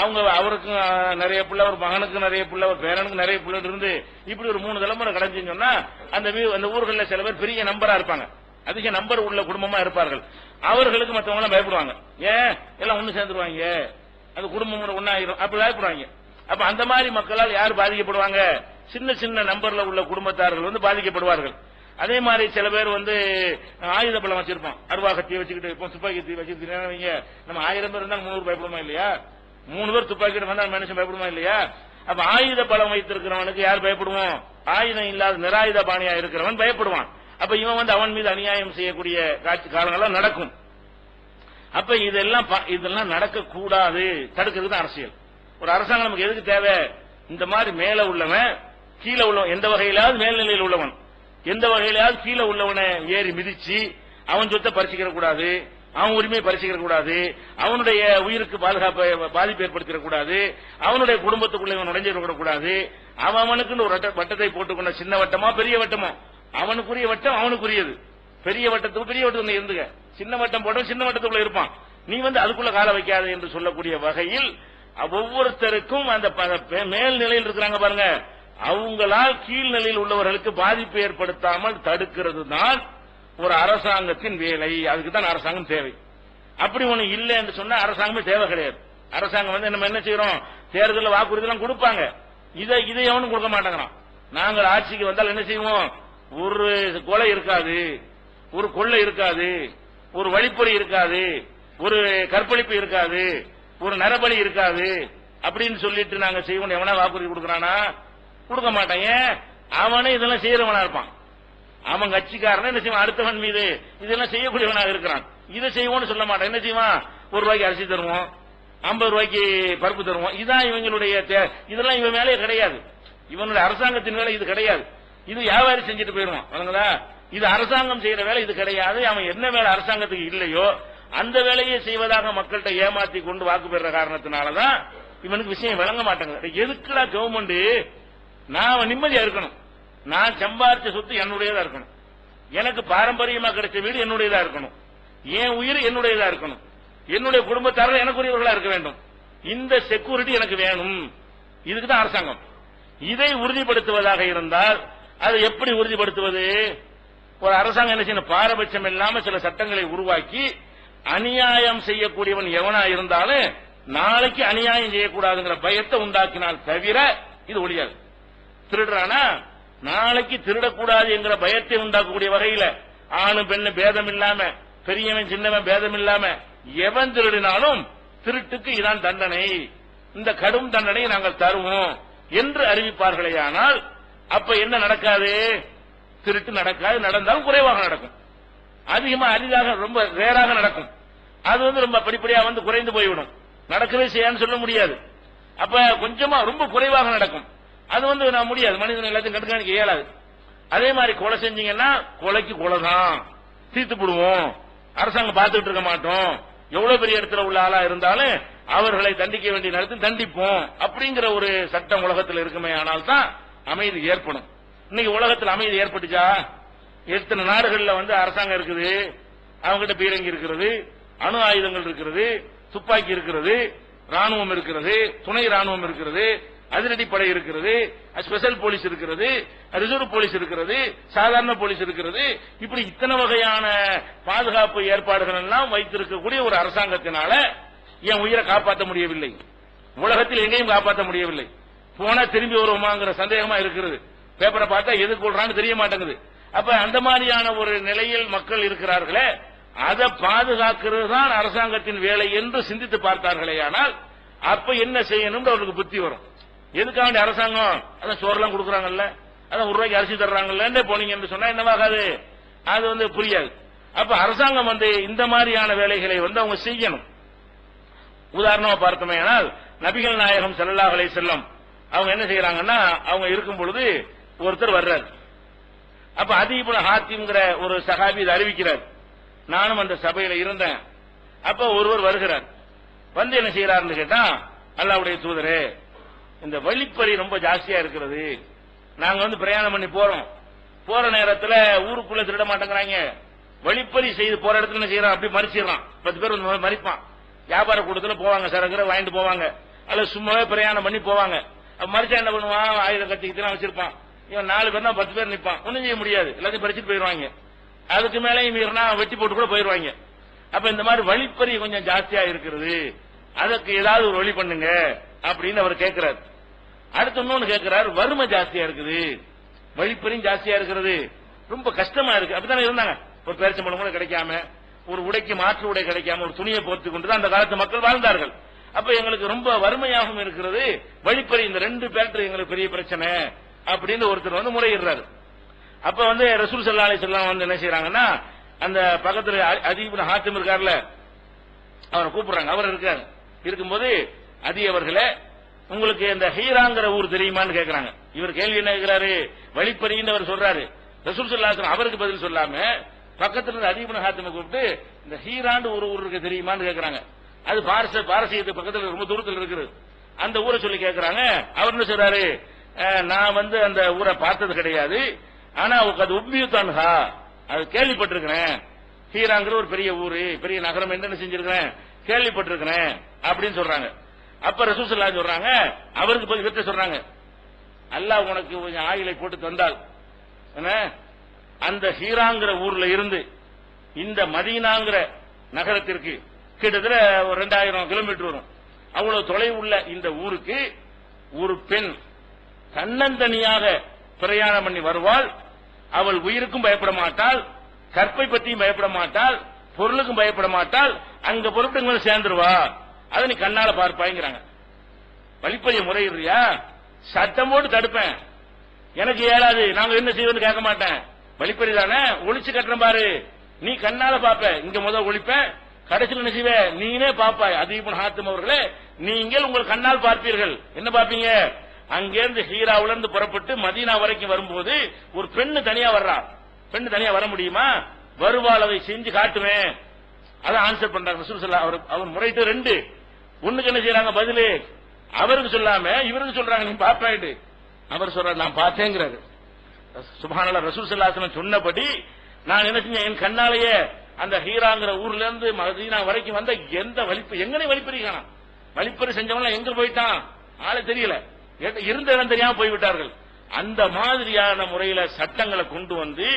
அவங்க அவருக்கும் நிறைய பிள்ளை, ஒரு மகனுக்கு நிறைய பிள்ளை, ஒரு பேரனுக்கு நிறைய பிள்ளை இருந்து இப்படி ஒரு 3 தலைமுறை கடைஞ்சுன்னு சொன்னா அந்த ஊர்களில் சில பேர் பெரிய நம்பரா இருப்பாங்க, அதிக நம்பர் உள்ள குடும்பமா இருப்பார்கள். அவர்களுக்கு மற்றவங்க எல்லாம் பயப்படுவாங்க. ஏன் எல்லாம் ஒண்ணு சேர்ந்துருவாங்க, அந்த குடும்பம் ஒன்னாயிரும், அப்படி பயப்படுவாங்க. அப்ப அந்த மாதிரி மக்களால் யார் பாதிக்கப்படுவாங்க? சின்ன சின்ன நம்பர்ல உள்ள குடும்பத்தார்கள் வந்து பாதிக்கப்படுவார்கள். அதே மாதிரி சில பேர் வந்து ஆயுத பலம் வச்சிருப்பான், அருவாகத்தியை வச்சுக்கிட்டு இப்போ துப்பாக்கி வச்சுக்கிட்டு நம்ம 1000 பேர் இருந்தாலும் 300 பயப்படுமா இல்லையா? 3 பேர் துப்பாக்கி வந்தா மனுஷன் பயப்படுமா இல்லையா? அப்ப ஆயுத பலம் வைத்திருக்கிறவனுக்கு யார் பயப்படுவோம்? ஆயுதம் இல்லாத நிராயுத பாணியா இருக்கிறவன் பயப்படுவான். அப்ப இவன் வந்து அவன் மீது அநியாயம் செய்யக்கூடிய காட்சி காலங்கள்லாம் நடக்கும். அப்ப இதெல்லாம் நடக்க கூடாது, தடுக்கிறது தான் அரசியல். ஒரு அரசாங்கம் நமக்கு எதுக்கு தேவை? இந்த மாதிரி மேல உள்ளவன் கீழே உள்ளவன், எந்த வகையிலாவது மேல்நிலையில் உள்ளவன் எந்த வகையிலாவது கீழே உள்ளவனை ஏறி மிதிச்சு அவன் சொத்தை பறிச்சுக்கிற கூடாது, அவன் உரிமையை பறிச்சுக்கிற கூடாது, அவனுடைய உயிருக்கு பாதிப்பு ஏற்படுத்திட கூடாது, அவனுடைய குடும்பத்துக்குள்ள இவன் நுழைஞ்சிட கூடாது. அவனுக்குன்னு ஒரு வட்டத்தை போட்டுக்கொண்ட, சின்ன வட்டமா பெரிய வட்டமோ, அவனுக்குரிய வட்டம் அவனுக்குரியது. பெரிய வட்டத்துக்கு இருந்துங்க, சின்ன வட்டம் போட்ட சின்ன வட்டத்துக்குள்ள இருப்பான், நீ வந்து அதுக்குள்ள கால வைக்காது என்று சொல்லக்கூடிய வகையில் ஒவ்வொருத்தருக்கும் அந்த மேல்நிலையில் இருக்கிறாங்க பாருங்க, அவங்களால் கீழ்நிலையில் உள்ளவர்களுக்கு பாதிப்பு ஏற்படுத்தாமல் தடுக்கிறது தான் ஒரு அரசாங்கத்தின் வேலை. அதுக்கு தான் அரசாங்கம் தேவை. அப்படி ஒண்ணு இல்லை என்று சொன்னா அரசாங்கமே தேவை கிடையாது. அரசாங்கம் வந்து நம்ம என்ன செய்யறோம்? தேர்தலில் வாக்குறுதி எல்லாம் கொடுப்பாங்க, இதை எவனும் கொடுக்க மாட்டேங்கிறான். நாங்கள் ஆட்சிக்கு வந்தால் என்ன செய்வோம்? ஒரு கொலை இருக்காது, ஒரு கொள்ளை இருக்காது, ஒரு வழிப்பறி இருக்காது, ஒரு கற்பழிப்பு இருக்காது, ஒரு நரபலி இருக்காது அப்படின்னு சொல்லிட்டு நாங்க செய்வோம். எவனா வாக்குறுதி கொடுக்கறானா? கொடுக்க மாட்டாங்க. அவனே இதெல்லாம் செய்யறவனா இருப்பான். அவன் கட்சிக்காரன் என்ன செய்வான்? அடுத்தவன் மீது இதெல்லாம் செய்யக்கூடியவனாக இருக்கிறான். இதை செய்வோம்னு சொல்ல மாட்டான். என்ன செய்வான்? 1 ரூபாய்க்கு அரிசி தருவோம், 50 ரூபாய்க்கு பருப்பு தருவோம். இதான் இவங்களுடைய இதெல்லாம் இவன் மேலே கிடையாது. இவனுடைய அரசாங்கத்தின் வேலை இது கிடையாது. இது வியாபாரி செஞ்சுட்டு போயிடுவான். இது அரசாங்கம் செய்யற வேலை இது கிடையாது. அவன் என்ன வேலை அரசாங்கத்துக்கு இல்லையோ அந்த வேலையை செய்வதாக மக்கள்கிட்ட ஏமாத்தி கொண்டு வாக்கு பெற காரணத்தினாலதான் இவனுக்கு விஷயம் விளங்க மாட்டாங்க. எதுக்குடா கவர்மெண்ட்? நான் நிம்மதியா இருக்கணும், நான் சம்பாதிச்ச சொத்து என்னுடையதா இருக்கணும், எனக்கு பாரம்பரியமா கிடைச்ச வீடு என்னுடையதா இருக்கணும், என் உயிர் என்னுடையதா இருக்கணும், என்னுடைய குடும்பத்தார்கள் எனக்குரியவர்களா இருக்க வேண்டும், இந்த செக்யூரிட்டி எனக்கு வேணும். இதுக்குதான் அரசாங்கம். இதை உறுதிப்படுத்துவதாக இருந்தால் அதை எப்படி உறுதிப்படுத்துவது? ஒரு அரசாங்கம் என்ன செய்யணும்? பாரபட்சம் இல்லாம சில சட்டங்களை உருவாக்கி அநியாயம் செய்யக்கூடியவன் எவனா இருந்தாலும் நாளைக்கு அநியாயம் செய்யக்கூடாதுங்கிற பயத்தை உண்டாக்கினால் தவிர இது ஒழியாது. திருடுறானா நாளைக்கு திருடக்கூடாது என்கிற பயத்தை உண்டாக்கக்கூடிய வகையில ஆணு பெண்ணு பேதம் இல்லாம, பெரியவன் சின்னவன் பேதம் இல்லாம எவன் திருடினாலும் திருட்டுக்கு இதான் தண்டனை, இந்த கடும் தண்டனை நாங்கள் தருவோம் என்று அறிவிப்பார்களேயானால் அப்ப என்ன நடக்காது? திருட்டு நடக்காது. நடந்தாலும் குறைவாக நடக்கும். அதிகமா அரிதாக ரொம்ப ரேராக நடக்கும். அது வந்து ரொம்ப படிப்படியா வந்து குறைந்து போய்விடும். நடக்கவே செய்யான்னு சொல்ல முடியாது. அப்ப கொஞ்சமா ரொம்ப குறைவாக நடக்கும். அது வந்து நான் முடியாது, மனிதன் எல்லாத்தையும் கண்காணிக்க இயலாது. அதே மாதிரி கொலை செஞ்சீங்கன்னா கொலைக்கு கொலை தான், தீர்த்து போடுவோம், அரசாங்கம் பார்த்துட்டு இருக்க மாட்டோம், எவ்வளவு பெரிய இடத்துல உள்ள ஆளா இருந்தாலும் அவர்களை தண்டிக்க வேண்டிய நேரத்தில் தண்டிப்போம் அப்படிங்கிற ஒரு சட்டம் உலகத்தில் இருக்குமே. ஆனால் தான் அமைதி ஏற்படும். இன்னைக்கு உலகத்தில் அமைதி ஏற்பட்டுச்சா? எத்தனை நாடுகள்ல அரசாங்கம் இருக்குது, அவங்ககிட்ட பீரங்கி இருக்கிறது, அணு ஆயுதங்கள் இருக்கிறது, துப்பாக்கி இருக்கிறது, ராணுவம் இருக்கிறது, துணை ராணுவம் இருக்கிறது, அதிரடிப்படை இருக்கிறது, ஸ்பெஷல் போலீஸ் இருக்கிறது, ரிசர்வ் போலீஸ் இருக்கிறது, சாதாரண போலீஸ் இருக்கிறது. இப்படி இத்தனை வகையான பாதுகாப்பு ஏற்பாடுகள் எல்லாம் வைத்திருக்கக்கூடிய ஒரு அரசாங்கத்தினால என் உயிரை காப்பாற்ற முடியவில்லை, உலகத்தில் எங்கேயும் காப்பாற்ற முடியவில்லை. போனா திரும்பி வருவோமாங்கிற சந்தேகமா இருக்கிறது. பேப்பரை பார்த்தா எது கொள்றான்னு தெரிய மாட்டேங்குது. அப்ப அந்த மாதிரியான ஒரு நிலையில் மக்கள் இருக்கிறார்களே, அதை பாதுகாக்கிறது தான் அரசாங்கத்தின் வேலை என்று சிந்தித்து பார்த்தார்களே. ஆனால் அப்ப என்ன செய்யணும் அவருக்கு புத்தி வரும். எதுக்காக வேண்டிய அரசாங்கம் அதான் சோறுலாம் கொடுக்குறாங்கல்ல, அதான் ஒரு ரூபாய்க்கு அரிசி தர்றாங்கல்ல போனீங்க என்று சொன்னா என்னவாகாது, அது புரியாது. அப்ப அரசாங்கம் இந்த மாதிரியான வேலைகளை அவங்க செய்யணும். உதாரணமா பார்த்தோமே ஆனால் நபிகள் நாயகம் ஸல்லல்லாஹு அலைஹி வஸல்லம் அவங்க என்ன செய்யறாங்கன்னா, அவங்க இருக்கும் பொழுது ஒருத்தர் வர்றார். அப்ப அதி இப்னு ஹாத்திம்ங்கிற ஒரு சஹாபி இதை அறிவிக்கிறார். நானும் அந்த சபையில இருந்தேன். அப்ப ஒருவர் வருகிறார். என்ன செய்யறாருன்னு கேட்டா, அல்லாஹ்வுடைய தூதரே, இந்த வழிப்பறி ரொம்ப ஜாஸ்தியா இருக்கிறது, நாங்க பிரயாணம் பண்ணி போறோம், போற நேரத்தில் ஊருக்குள்ள திருட மாட்டேங்கிறாங்க, வழிப்பறி செய்து போற இடத்துல என்ன செய்யறான், அப்படி மறிச்சிடறான். 10 பேர் மறிப்பான். வியாபார கூட்டத்தில் போவாங்க, சரக்கு வாங்கிட்டு போவாங்க, அல்ல சும்மாவே பிரயாணம் பண்ணி போவாங்க. மறிச்சா என்ன பண்ணுவான், ஆயுத கத்திக்கிட்டு வச்சிருப்பான். இவன் 4 பேர்னா 10 பேர் நிற்பான், ஒன்னும் செய்ய முடியாது, எல்லாத்தையும் பறிச்சுட்டு போயிருவாங்க. அதுக்கு மேலேயும் மீறினா வெட்டி போட்டு கூட போயிருவாங்க. அப்ப இந்த மாதிரி வழிப்பறி கொஞ்சம் ஜாஸ்தியா இருக்கிறது, அதற்கு ஏதாவது ஒரு வழி பண்ணுங்க அப்படின்னு அவர் கேட்கிறார். அடுத்து இன்னொன்னு கேட்கிறார், வறுமை ஜாஸ்தியா இருக்குது, வழிப்பறியும் ஜாஸ்தியா இருக்கிறது, ரொம்ப கஷ்டமா இருக்கு. அப்படித்தானே இருந்தாங்க. ஒரு பேரிச்சம்பழம் கூட கிடைக்காம, ஒரு உடைக்கு மாற்று உடை கிடைக்காம, ஒரு துணியை போர்த்து கொண்டு அந்த காலத்து மக்கள் வாழ்ந்தார்கள். அப்ப எங்களுக்கு ரொம்ப வறுமையாகவும் இருக்கிறது, வழிப்பறி, இந்த 2 பேட்டர் எங்களுக்கு பெரிய பிரச்சனை அப்படின்னு ஒருத்தர் முறையிடுறாரு. அப்ப ரசூல் ஸல்லல்லாஹு அலைஹி வஸல்லம் என்ன செய்யறாங்கன்னா, அந்த பக்கத்துல அதி இப்னு ஹாத்திம் இருக்கார்ல, அவரை கூப்பிடுறாங்க. அவர் இருக்காரு. இருக்கும்போது, அதி அவர்களே, உங்களுக்கு இந்த ஹீராங்கிற ஊர் தெரியுமான்னு கேட்கிறாங்க. இவர் கேள்வி என்ன கேட்கிறாரு, வழிப்பறின்னு அவர் சொல்றாரு. ரசூல் ஸல்லல்லாஹு அலைஹி வஸல்லம் அவருக்கு பதில் சொல்லாம பக்கத்துல இருந்து அதி இப்னு ஹாத்திமை கூப்பிட்டு, இந்த ஹீராண்டு ஒரு ஊர் இருக்கு தெரியுமான்னு கேட்கிறாங்க. அது பாரசீகத்துக்கு பக்கத்துல ரொம்ப தூரத்தில் இருக்குது. அந்த ஊரை சொல்லி கேட்கிறாங்க. அவர் என்ன சொல்றாரு, நான் அந்த ஊரை பார்த்தது கிடையாது, ஆனா அது உப்பியுத்தான்ஹா, அது கேள்விப்பட்டிருக்கிறேன். ஹீராங்கிற ஒரு பெரிய ஊரு, பெரிய நகரம் என்ன செஞ்சிருக்கிறேன், கேள்விப்பட்டிருக்கிறேன் அப்படின்னு சொல்றாங்க. அப்ப ரசூல் ஸல்லல்லாஹு அலைஹி சொல்றாங்க, அவருக்கு போய் விட்டு சொல்றாங்க, அல்லாஹ் உனக்கு கொஞ்சம் ஆயிலை போட்டு தந்தால் அந்த ஹீராங்கிற ஊர்ல இருந்து இந்த மதீனாங்கிற நகரத்திற்கு கிட்டத்தட்ட 2000 கிலோமீட்டர் வரும். அவ்வளவு தொலைவு உள்ள இந்த ஊருக்கு ஒரு பெண் தன்னந்தனியாக பிரயாணம் பண்ணி வருவாள். அவள் உயிருக்கும் பயப்பட மாட்டாள், கற்பை பற்றியும் பயப்பட மாட்டாள், பொருளுக்கும் பயப்பட மாட்டாள். அங்க பொருட்கள் சேர்ந்துருவா, அதை நீ கண்ணால பார்ப்பாய்ங்கிறாங்க. வழிப்பறிய முறையிடுறியா, சட்டம் போட்டு தடுப்பேன், எனக்கு ஏழாது, நாங்க என்ன செய்வோம்னு கேட்க மாட்டேன். வழிப்பறி தானே, ஒளிச்சு கட்டுறேன் பாரு, நீ கண்ணால பாப்ப, இங்க முதல் ஒழிப்பேன், கடைசியில் என்ன செய்வே, நீனே பாப்பாய். அதி இப்னு ஹாத்திம் அவர்களே, நீங்கள் உங்கள் கண்ணால் பார்ப்பீர்கள். என்ன பாப்பீங்க, அங்கிருந்து ஹீராவில இருந்து புறப்பட்டு மதீனா வரைக்கும் வரும்போது ஒரு பெண்ணு தனியா வர்றா. பெண்ணு தனியா வர முடியுமா, வருவாள், அதை செஞ்சு காட்டுவேன். அதான் ஆன்சர் பண்றாங்க ரசூல் ஸல்லல்லாஹு அலைஹி வஸல்லம். அவர் முறையிட்டு 2 ஒண்ணுக்கு என்ன செய்யறாங்க பதிலு, அவருக்கு சொல்லாம இவருக்கு சொல்றாங்க, நீ பாப்பாயிட்டு. அவர் சொல்றாரு, நான் பார்த்தேங்கிறாரு. சுப்ஹானல்லாஹ், ரசூல் ஸல்லல்லாஹு அலைஹி வஸல்லம் சொன்னபடி நான் என்ன செஞ்சேன், என் கண்ணாலேயே அந்த ஹீராங்கிற ஊர்ல இருந்து மதீனா வரைக்கும் வந்த எந்த எங்கனே வழிப்பறி காணோம். வழிப்பறி செஞ்சவங்க எங்க போயிட்டான், ஆளே தெரியல, இருந்த இடம் தெரியாம போய்விட்டார்கள். அந்த மாதிரியான முறையில சட்டங்களை கொண்டு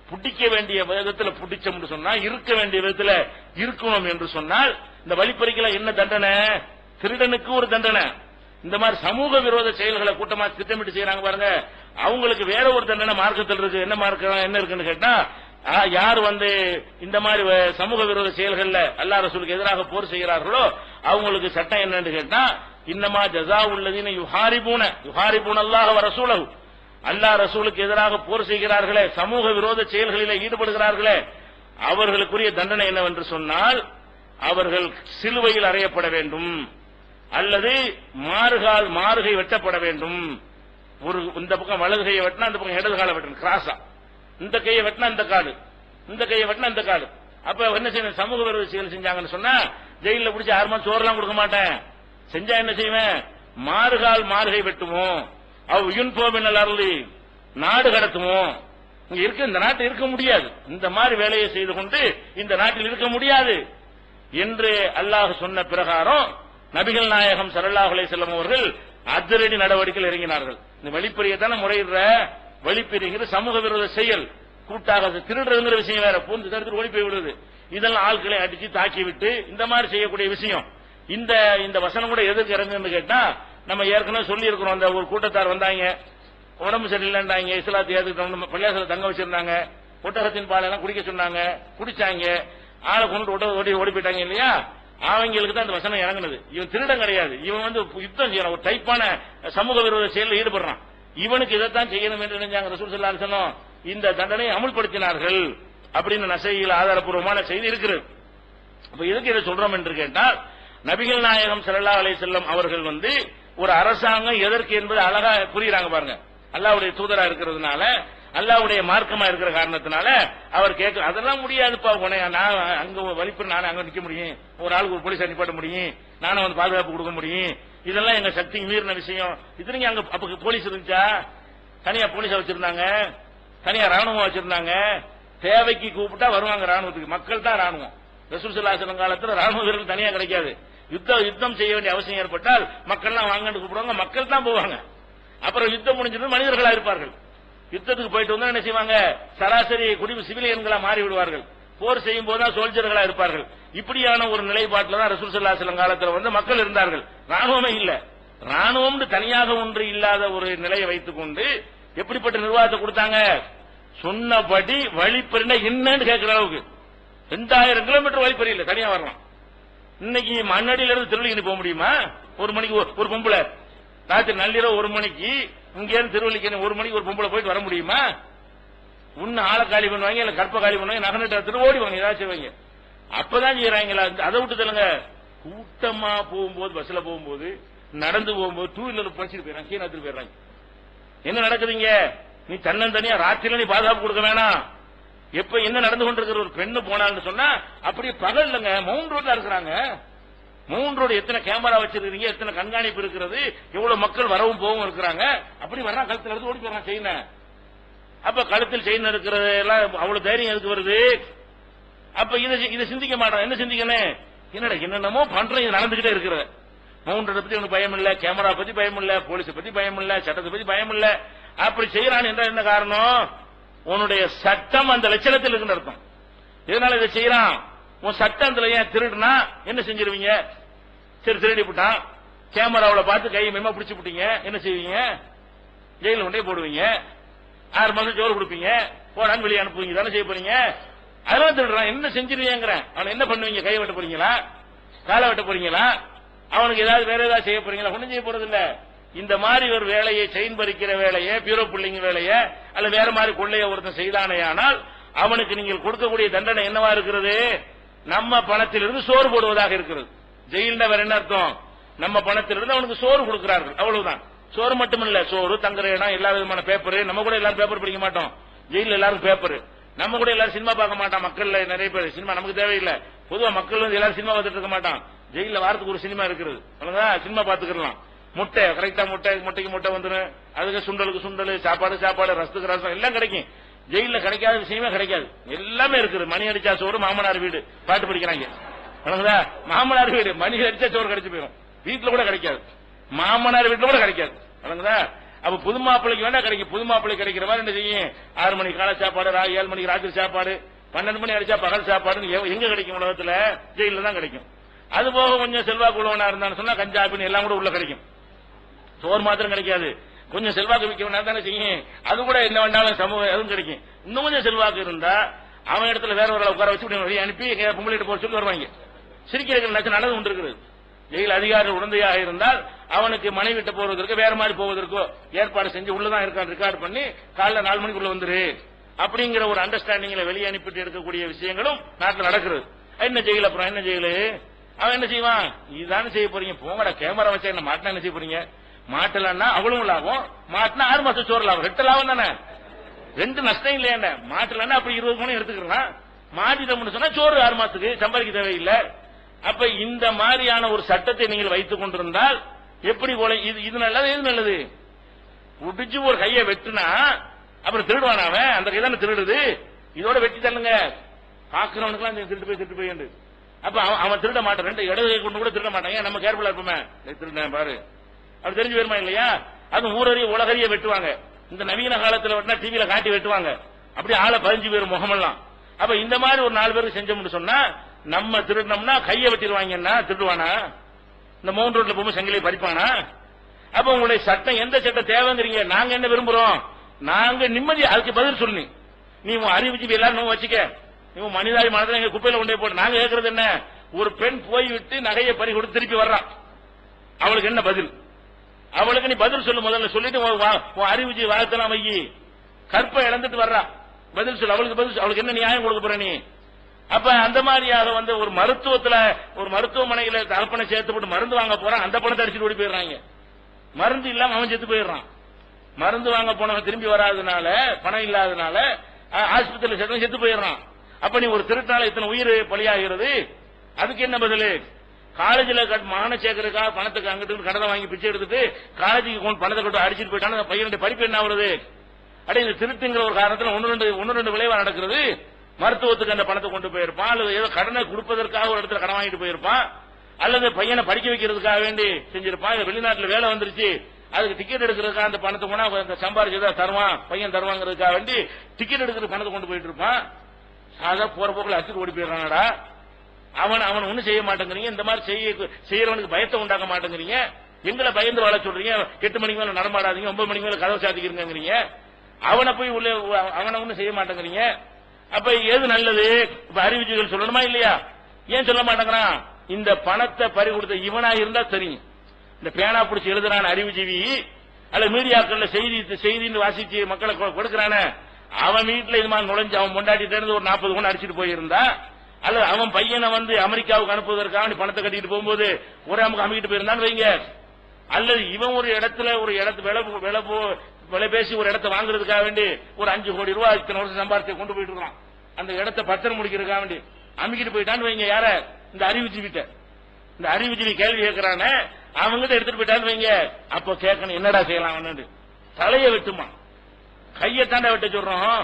புடிக்க வேண்டிய விதத்தில் புடிச்சோம் சொன்னா, இருக்க வேண்டிய விதத்தில் இருக்கணும் என்று சொன்னால், இந்த வழிப்பறிக்கெல்லாம் என்ன தண்டனை, திருடனுக்கு ஒரு தண்டனை. இந்த மாதிரி சமூக விரோத செயல்களை கூட்டமா திட்டமிட்டு செய்யறாங்க பாருங்க, அவங்களுக்கு வேற ஒரு தண்டனை மார்க்கத்தில் இருக்கு. என்ன மார்க்கம் என்ன இருக்குன்னு கேட்டா, யார் இந்த மாதிரி சமூக விரோத செயல்கள்ல அல்லாஹ் ரசூலுக்கு எதிராக போர் செய்கிறார்களோ அவங்களுக்கு சட்டம் என்னன்னு கேட்டா, இன்னமா ஜஸாஉல்லதீன யுஹாரிபூன அல்லாஹ வ ரசூலஹு, அல்லாஹ் ரசூலுக்கு எதிராக போர் செய்கிறார்களே, சமூக விரோத செயல்களில் ஈடுபடுகிறார்களே, அவர்களுக்குரிய தண்டனை என்னவென்று சொன்னால், அவர்கள் சிலுவையில் அறையப்பட வேண்டும், அல்லது மாறுகை வெட்டப்பட வேண்டும். ஒரு இந்த பக்கம் வலது கையை வெட்டினா அந்த பக்கம் இடது காலை வெட்டணும், கிராஸா. இந்த கையை வெட்டினா இந்த காடு, இந்த கையை வெட்டினா இந்த காலு. அப்ப என்ன செய்யணும்? சமூக விரோத செயல் செஞ்சாங்கன்னு சொன்னா ஜெயில பிடிச்சி 6 மாசம் சோறுலாம் கொடுக்க மாட்டேன். செஞ்சா என்ன செய்வேன்? மாறுகால் மார்கை வெட்டுவோம், அருளி நாடு கடத்துவோம். இங்க இருக்க இந்த நாட்டில் இருக்க முடியாது, இந்த மாதிரி வேலையை செய்து கொண்டு இந்த நாட்டில் இருக்க முடியாது என்று அல்லாஹ் சொன்ன பிரகாரம் நபிகள் நாயகம் ஸல்லல்லாஹு அலைஹி வஸல்லம் அவர்கள் அதிரடி நடவடிக்கையில் இறங்கினார்கள். இந்த வழிப்பறியத்தான முறையிடுற வழிப்பறிங்கிற சமூக விரோத செயல், கூட்டாக திருடுறதுங்கிற விஷயம் வேற, பூந்து தடுத்து ஓடி போய் விடுது, இதெல்லாம் ஆட்களை அடிச்சு தாக்கி விட்டு இந்த மாதிரி செய்யக்கூடிய விஷயம். இந்த வசனம் கூட எதுக்கு இறங்குன்னு கேட்டா, நம்ம ஏற்கனவே சொல்லி இருக்கிறோம். அந்த ஒரு கூட்டத்தார் வந்தாங்க, உடம்பு சரியில்லைன்றாங்க, இஸ்லாத்தை ஏத்துக்கிட்டோம், பள்ளியாசல தங்க வச்சிருந்தாங்க, ஒட்டகத்தின் பாலெல்லாம் குடிக்க சொன்னாங்க, குடிச்சாங்க, ஆளை கொண்டு ஓடி போயிட்டாங்க இல்லையா? அவங்களுக்கு தான் அந்த வசனம் இறங்குனது. இவன் திருடம் கிடையாது, இவன் யுத்தம் செய்யறான், ஒரு டைப்பான சமூக விரோத செயலில் ஈடுபடுறான், இவனுக்கு இதைத்தான் செய்யணும் என்று நினைச்சாங்க. ரசூல் ஸல்லல்லாஹு அலைஹி வஸல்லம் இந்த தண்டனையை அமுல்படுத்தினார்கள் அப்படின்னு நசையில் ஆதாரப்பூர்வமான செய்தி இருக்கிறது. அப்ப எதுக்கு இதை சொல்றோம் என்று கேட்டால், நபிகள் நாயகம் ஸல்லல்லாஹு அலைஹி வஸல்லம் அவர்கள் ஒரு அரசாங்கம் எதற்கு என்பது அழகா புரியுறாங்க பாருங்க. அல்லாஹ்வுடைய தூதரா இருக்கிறதுனால, அல்லாஹ்வுடைய மார்க்கமா இருக்கிற காரணத்தினால அவர் கேட்க, அதெல்லாம் முடியாதுப்பா, நான் அங்க வலிப்பு நானே அங்க நிக்க முடியும், ஒரு ஆளுக்கு ஒரு போலீஸ் நிப்பாட்ட முடியும், நானும் பாதுகாப்பு கொடுக்க முடியும், இதெல்லாம் எங்க சக்திக்கு மீறின விஷயம். இது அங்க அப்ப போலீஸ் இருந்துச்சா? தனியா போலீஸா வச்சிருந்தாங்க, தனியா ராணுவம் வச்சிருந்தாங்க. தேவைக்கு கூப்பிட்டா வருவாங்க ராணுவத்துக்கு, மக்கள் தான் ராணுவம். ரசூல் ஸல்லல்லாஹு அலைஹி வஸல்லம் காலத்துல ராணுவ வீரர்கள் தனியா கிடைக்காது. யுத்தம் செய்ய வேண்டிய அவசியம் ஏற்பட்டால் மக்கள்லாம் வாங்கன்னு கூப்பிடுவாங்க, மக்கள் தான் போவாங்க. அப்புறம் யுத்தம் முடிஞ்சது மனிதர்களா இருப்பார்கள். யுத்தத்துக்கு போயிட்டு வந்தா என்ன செய்வாங்க? சராசரி குடிவு சிவிலியன்களா மாறி விடுவார்கள். போர் செய்யும் போதுதான் சோல்ஜர்களா இருப்பார்கள். இப்படியான ஒரு நிலைப்பாட்டில் தான் ரசூல் ஸல்லல்லாஹு அலைஹி வஸல்லம் காலத்துல மக்கள் இருந்தார்கள். ராணுவமே இல்ல, ராணுவம் தனியாக ஒன்று இல்லாத ஒரு நிலையை வைத்துக் கொண்டு எப்படிப்பட்ட நிர்வாகத்தை கொடுத்தாங்க? சொன்னபடி வழிப்பறினா என்னன்னு கேட்கிற அளவுக்கு 2000 கிலோமீட்டர் வழிப்பறி இல்ல, தனியா வரலாம். இன்னைக்கு மண்ணடியில இருந்து திருவள்ளிக்கணி போக முடியுமா? ஒரு மணிக்கு ஒரு பொம்பளை, ராத்திரி நள்ளிரவு 1 மணிக்கு இங்க இருந்து திருவள்ளிக்கணி 1 மணிக்கு ஒரு பொம்பளை போயிட்டு வர முடியுமா? உன்ன ஆளை காலி பண்ணுவாங்க, இல்ல கற்ப காலி பண்ணுவாங்க, நகநட்டு ஓடிவாங்க, ஏதாச்சும் செய்வாங்க. அப்பதான் செய்யறாங்களா? அதை விட்டு சொல்லுங்க. கூட்டமா போகும்போது, பஸ்ல போகும்போது, நடந்து போகும்போது, டூ வீலர் படிச்சுட்டு போயிடறாங்க, கீழே போயிடுறாங்க. என்ன நடக்குதுங்க? நீ தன்னந்தனியா ராத்திரில நீ பாதுகாப்பு கொடுக்க வேணாம். எப்ப என்ன நடந்து கொண்டிருக்கிற ஒரு பெண்ணு போனான்னு சொன்னா அப்படியே பகல் இல்லங்க, மவுண்ட் ரோட்ல இருக்கிறாங்க. மவுண்ட் ரோடு எத்தனை கேமரா வச்சிருக்கீங்க, எத்தனை கண்காணிப்பு இருக்கிறது, எவ்வளவு மக்கள் வரவும் போகவும் இருக்கிறாங்க. அப்படி வர்றான், கழுத்தில் எடுத்து ஓடி போயிடறான் செயின. அப்ப கழுத்தில் செயின் இருக்கிறது எல்லாம் அவ்வளவு தைரியம் எதுக்கு வருது? அப்ப இதை சிந்திக்க மாட்டான். என்ன சிந்திக்கணும்? என்னடா என்னென்னமோ பண்றேன், இது நடந்துகிட்டே இருக்கிறது. மவுண்ட் ரோட பத்தி உனக்கு பயம் இல்ல, கேமரா பத்தி பயம் இல்ல, போலீஸை பத்தி பயம் இல்ல, சட்டத்தை பத்தி பயம் இல்ல. அப்படி செய்யறான் என்ற என்ன காரணம்? உன்னுடைய சட்டம் அந்த லட்சணத்தில் இருக்குன்னு அர்த்தம். இதனால இதை செய்யறான். உன் சட்டத்துல ஏன் திருடுனா என்ன செஞ்சிருவீங்க? சரி திருடி விட்டான், கேமராவில் பார்த்து கை மேமா பிடிச்சு விட்டீங்க, என்ன செய்வீங்க? ஜெயில கொண்டே போடுவீங்க, 6 மாசம் ஜோறு கொடுப்பீங்க, போடான்னு வெளியே அனுப்புவீங்க, தானே செய்ய போறீங்க. அதெல்லாம் திருடுறான், என்ன செஞ்சிருவீங்கிறேன். அவன் என்ன பண்ணுவீங்க? கையை வெட்ட போறீங்களா? காலை வெட்ட போறீங்களா? அவனுக்கு ஏதாவது வேற ஏதாவது செய்ய போறீங்களா? ஒன்னும் செய்ய போறது இல்ல. இந்த மாதிரி ஒரு வேலையை, செயின் பறிக்கிற வேலையை, பியூரோ புள்ளிங்க வேலையை, அல்ல வேற மாதிரி கொள்ளைய ஒருத்தன் செய்தானேயானால் அவனுக்கு நீங்கள் கொடுக்கக்கூடிய தண்டனை என்னவா இருக்கிறது? நம்ம பணத்திலிருந்து சோறு போடுவதாக இருக்கிறது. ஜெயில்னா வேற என்ன அர்த்தம்? நம்ம பணத்திலிருந்து அவனுக்கு சோறு கொடுக்கிறார்கள், அவ்வளவுதான். சோறு மட்டுமில்ல, சோறு, தங்குற இடம், எல்லா விதமான பேப்பர். நம்ம கூட எல்லாரும் பேப்பர் படிக்க மாட்டோம், ஜெயில எல்லாரும் பேப்பர். நம்ம கூட எல்லாரும் சினிமா பார்க்க மாட்டான். மக்கள் நிறைய பேர் சினிமா நமக்கு தேவையில்லை. பொதுவா மக்கள் எல்லாரும் சினிமா பார்த்துட்டு இருக்க மாட்டான். ஜெயில வாரத்துக்கு ஒரு சினிமா இருக்கிறது, சினிமா பார்த்துக்கலாம். முட்டை கரெக்டா, முட்டைக்கு முட்டை வந்துடும், அதுக்கு சுண்டலுக்கு சுண்டல், சாப்பாடு, ரசத்துக்கு ரசம் எல்லாம் கிடைக்கும். ஜெயில கிடைக்காத விஷயமே கிடைக்காது, எல்லாமே இருக்குது. மணி அடிச்சா சோறு, மாமனார் வீடு பாட்டு படிக்கிறாங்க, மாமனார் வீடு மணி அடிச்சா சோறு கிடைச்சு போயிடும். வீட்டுல கூட கிடைக்காது, மாமனார் வீட்டுல கூட கிடைக்காது. அப்ப புது மாப்பிள்ளைக்கு வேணா கிடைக்கும். புது மாப்பிள்ளை கிடைக்கிற மாதிரி என்ன செய்யும்? 6 மணிக்கு காலை சாப்பாடு, 7 மணிக்கு ராத்திரி சாப்பாடு, 12 மணி அடிச்சா பகல் சாப்பாடு எங்க கிடைக்கும்? உலகத்துல ஜெயில தான் கிடைக்கும். அது போக கொஞ்சம் செல்வாக்கு உள்ளவனா இருந்தான்னு சொன்னா கஞ்சாபின்னு எல்லாம் கூட உள்ள கிடைக்கும். சோறு மாத்திரம் கிடைக்காது, கொஞ்சம் செல்வாக்கு விற்கவனா தானே செய்யும். அது கூட என்ன வேண்டாலும் சமூகம் அதுவும் கிடைக்கும். இன்னும் கொஞ்சம் செல்வாக்கு இருந்தா அவன் இடத்துல வேற ஒரு உட்கார வச்சு அனுப்பி பொம்பளைட்டு போக சொல்லி வருவாங்க. சிரிக்கிற நடந்து கொண்டு இருக்கிறது. ஜெயில் அதிகாரிகள் உடந்தையாக இருந்தால் அவனுக்கு மனைவி விட்டு போவதற்கு, வேற மாதிரி போவதற்கோ ஏற்பாடு செஞ்சு உள்ளதான் இருக்கான் ரெக்கார்டு பண்ணி காலைல 4 மணிக்குள்ள வந்துரு அப்படிங்கிற ஒரு அண்டர்ஸ்டாண்டிங்ல வெளியே அனுப்பிட்டு இருக்கக்கூடிய விஷயங்களும் நாட்டில் நடக்கிறது. என்ன ஜெயில்? அப்புறம் என்ன ஜெயிலு? அவன் என்ன செய்வான்? இதுதானே செய்ய போறீங்க, போங்கடா கேமரா வச்சா என்ன மாட்டினா என்ன செய்ய போறீங்க? மாட்டலன்னா அவ்வளவு லாபம், மாட்டினா 6 மாசம் சோறு லாபம், 2 லாபம் தானே. ரெண்டு நஷ்டம் இல்லையா? மாட்டலன்னா அப்படி 20 பணம் எடுத்துக்கலாம். மாட்டிட்டோம்னு சொன்னா சோறு 6 மாசத்துக்கு சம்பாதிக்க தேவையில்லை. அப்ப இந்த மாதிரியான ஒரு சட்டத்தை நீங்கள் வைத்துக் கொண்டிருந்தால் எப்படி போல? இது நல்லது, எது நல்லது? உடிச்சு ஒரு கையை வெட்டுனா அப்புறம் திருடுவான அவன், அந்த கை தானே திருடுது. இதோட வெட்டி தள்ளுங்க, பாக்குறவனுக்குலாம் திருட்டு போய் அப்ப அவன் திருட மாட்டான். ரெண்டு இடது கை கொண்டு கூட திருட மாட்டாங்க. நம்ம கேர்ஃபுல்லா இருப்போமே, திருடன் பாரு அப்படி தெரிஞ்சு வருமா இல்லையா? அது ஊரறிய உலகறிய வெட்டுவாங்க. இந்த நவீன காலத்துல வெட்டினா டிவியில காட்டி வெட்டுவாங்க. அப்படி ஆளை 15 பேர் முகமெல்லாம். அப்ப இந்த மாதிரி ஒரு 4 பேருக்கு செஞ்சோம்னு சொன்னா நம்ம திருடனோம்னா கையை வெட்டிடுவாங்கன்னா திருடுவானா? இந்த மவுண்ட் ரோட்ல போகும்போது சங்கிலியை பறிப்பானா? அப்ப உங்களுடைய சட்டம் எந்த சட்டம் தேவைங்கிறீங்க? நாங்க என்ன விரும்புறோம்? நாங்க நிம்மதி. அதுக்கு பதில் சொல்லி நீ அறிவிச்சு எல்லாரும் வச்சுக்க, நீ மனிதாரி மனதில் எங்க குப்பையில கொண்டே போட்டு. நாங்க கேட்கறது என்ன? ஒரு பெண் போய்விட்டு நகையை பறி கொடுத்து திருப்பி வர்றான், அவளுக்கு என்ன பதில்? அவளுக்கு நீ பதில் சொல்லு. முதல்ல சொல்லிட்டு அறிவிச்சு வாழ்த்தலாம் வை. கற்பை இழந்துட்டு வர்றா, பதில் சொல்லு. அவளுக்கு பதில், அவளுக்கு என்ன நியாயம் கொடுக்க போற நீ? அப்ப அந்த மாதிரியாக ஒரு மருத்துவத்துல ஒரு மருத்துவமனையில தகப்பனை சேர்த்து போட்டு மருந்து வாங்க போறான், அந்த பணத்தை அடிச்சுட்டு ஓடி போயிடுறாங்க. மருந்து இல்லாம அவன் செத்து போயிடுறான். மருந்து வாங்க போனவன் திரும்பி வராதனால, பணம் இல்லாதனால ஆஸ்பத்திரியில் சேர்த்து செத்து போயிடுறான். அப்ப நீ ஒரு திருட்டால இத்தனை உயிர் பலியாகிறது, அதுக்கு என்ன பதில்? காலேஜில் மகனை சேர்க்கறதுக்காக பணத்துக்கு அங்கிட்டு கடனை வாங்கி பிச்சை எடுத்துட்டு காலேஜுக்கு பணத்தை கொண்டு அடிச்சுட்டு போயிட்டான பையனுடைய படிப்பு என்ன ஆகுறது? அடைய இந்த திருட்டுங்கிற ஒரு காரணத்தில் ஒன்னு ரெண்டு விளைவா நடக்கிறது. மருத்துவத்துக்கு அந்த பணத்தை கொண்டு போயிருப்பான், அல்லது ஏதோ கடனை கொடுப்பதற்காக ஒரு இடத்துல கடன் வாங்கிட்டு போயிருப்பான், அல்லது பையனை படிக்க வைக்கிறதுக்காக வேண்டி செஞ்சிருப்பான். வெளிநாட்டில் வேலை வந்துருச்சு, அதுக்கு டிக்கெட் எடுக்கிறதுக்காக அந்த பணத்தை போனா சம்பாதிச்சதா தருவான், பையன் தருவாங்கிறதுக்காக வேண்டி டிக்கெட் எடுக்கிற பணத்தை கொண்டு போயிட்டு இருப்பான். சாதா போற போக்கில் அடிச்சுட்டு ஓடி போயிடறானடா. அவன் ஒன்னும் செய்ய மாட்டேங்கிறீங்க. இந்த மாதிரி செய்யறவனுக்கு பயத்தை உண்டாக்க மாட்டேங்கிறீங்க. எங்களை பயந்து வாழ சொல்றீங்க. 8 மணிக்கு மேல நடமாடாதீங்க, 9 மணிக்கு மேல கதவை சாத்திக்கிறீங்க. அவனை போய் உள்ள அவனை ஒன்னும் செய்ய மாட்டேங்கிறீங்க. அப்ப எது நல்லது? இப்ப அறிவிச்சுகள் சொல்லணுமா இல்லையா? ஏன் சொல்ல மாட்டேங்கிறான்? இந்த பணத்தை பறி கொடுத்த இவனா இருந்தா தெரியும். இந்த பேனா பிடிச்சி எழுதுறான அறிவுஜீவி, அல்ல மீடியாக்கள்ல செய்தின்னு வாசிச்சு மக்களை கொடுக்கிறான, அவன் வீட்டுல இது மாதிரி நுழைஞ்சு அவன் கொண்டாடிட்டு இருந்து ஒரு 40 கொண்டு அடிச்சுட்டு போயிருந்தா, அல்லது அவன் பையனை அமெரிக்காவுக்கு அனுப்புவதற்காக பணத்தை கட்டிட்டு போகும்போது ஒரு அமுக்கு அமைக்கிட்டு போயிருந்தான்னு வைங்க, அல்லது இவன் ஒரு இடத்துல விலை பேசி ஒரு இடத்தை வாங்குறதுக்காக வேண்டி ஒரு 5 கோடி ரூபாய் இத்தனை வருஷம் சம்பாதிச்சு கொண்டு போயிட்டு இருக்கான், அந்த இடத்தை பத்திரம் முடிக்கிறதுக்காக வேண்டி அமைக்கிட்டு போயிட்டான்னு வைங்க. யார? இந்த அறிவுஜீவிட்ட. இந்த அறிவுஜீவி கேள்வி கேட்கிறான அவங்கிட்ட எடுத்துட்டு போயிட்டான்னு வைங்க. அப்ப கேட்கணும், என்னடா செய்யலாம்? தலையை வெட்டுமா, கையத்தாண்ட வெட்ட சொல்றோம்.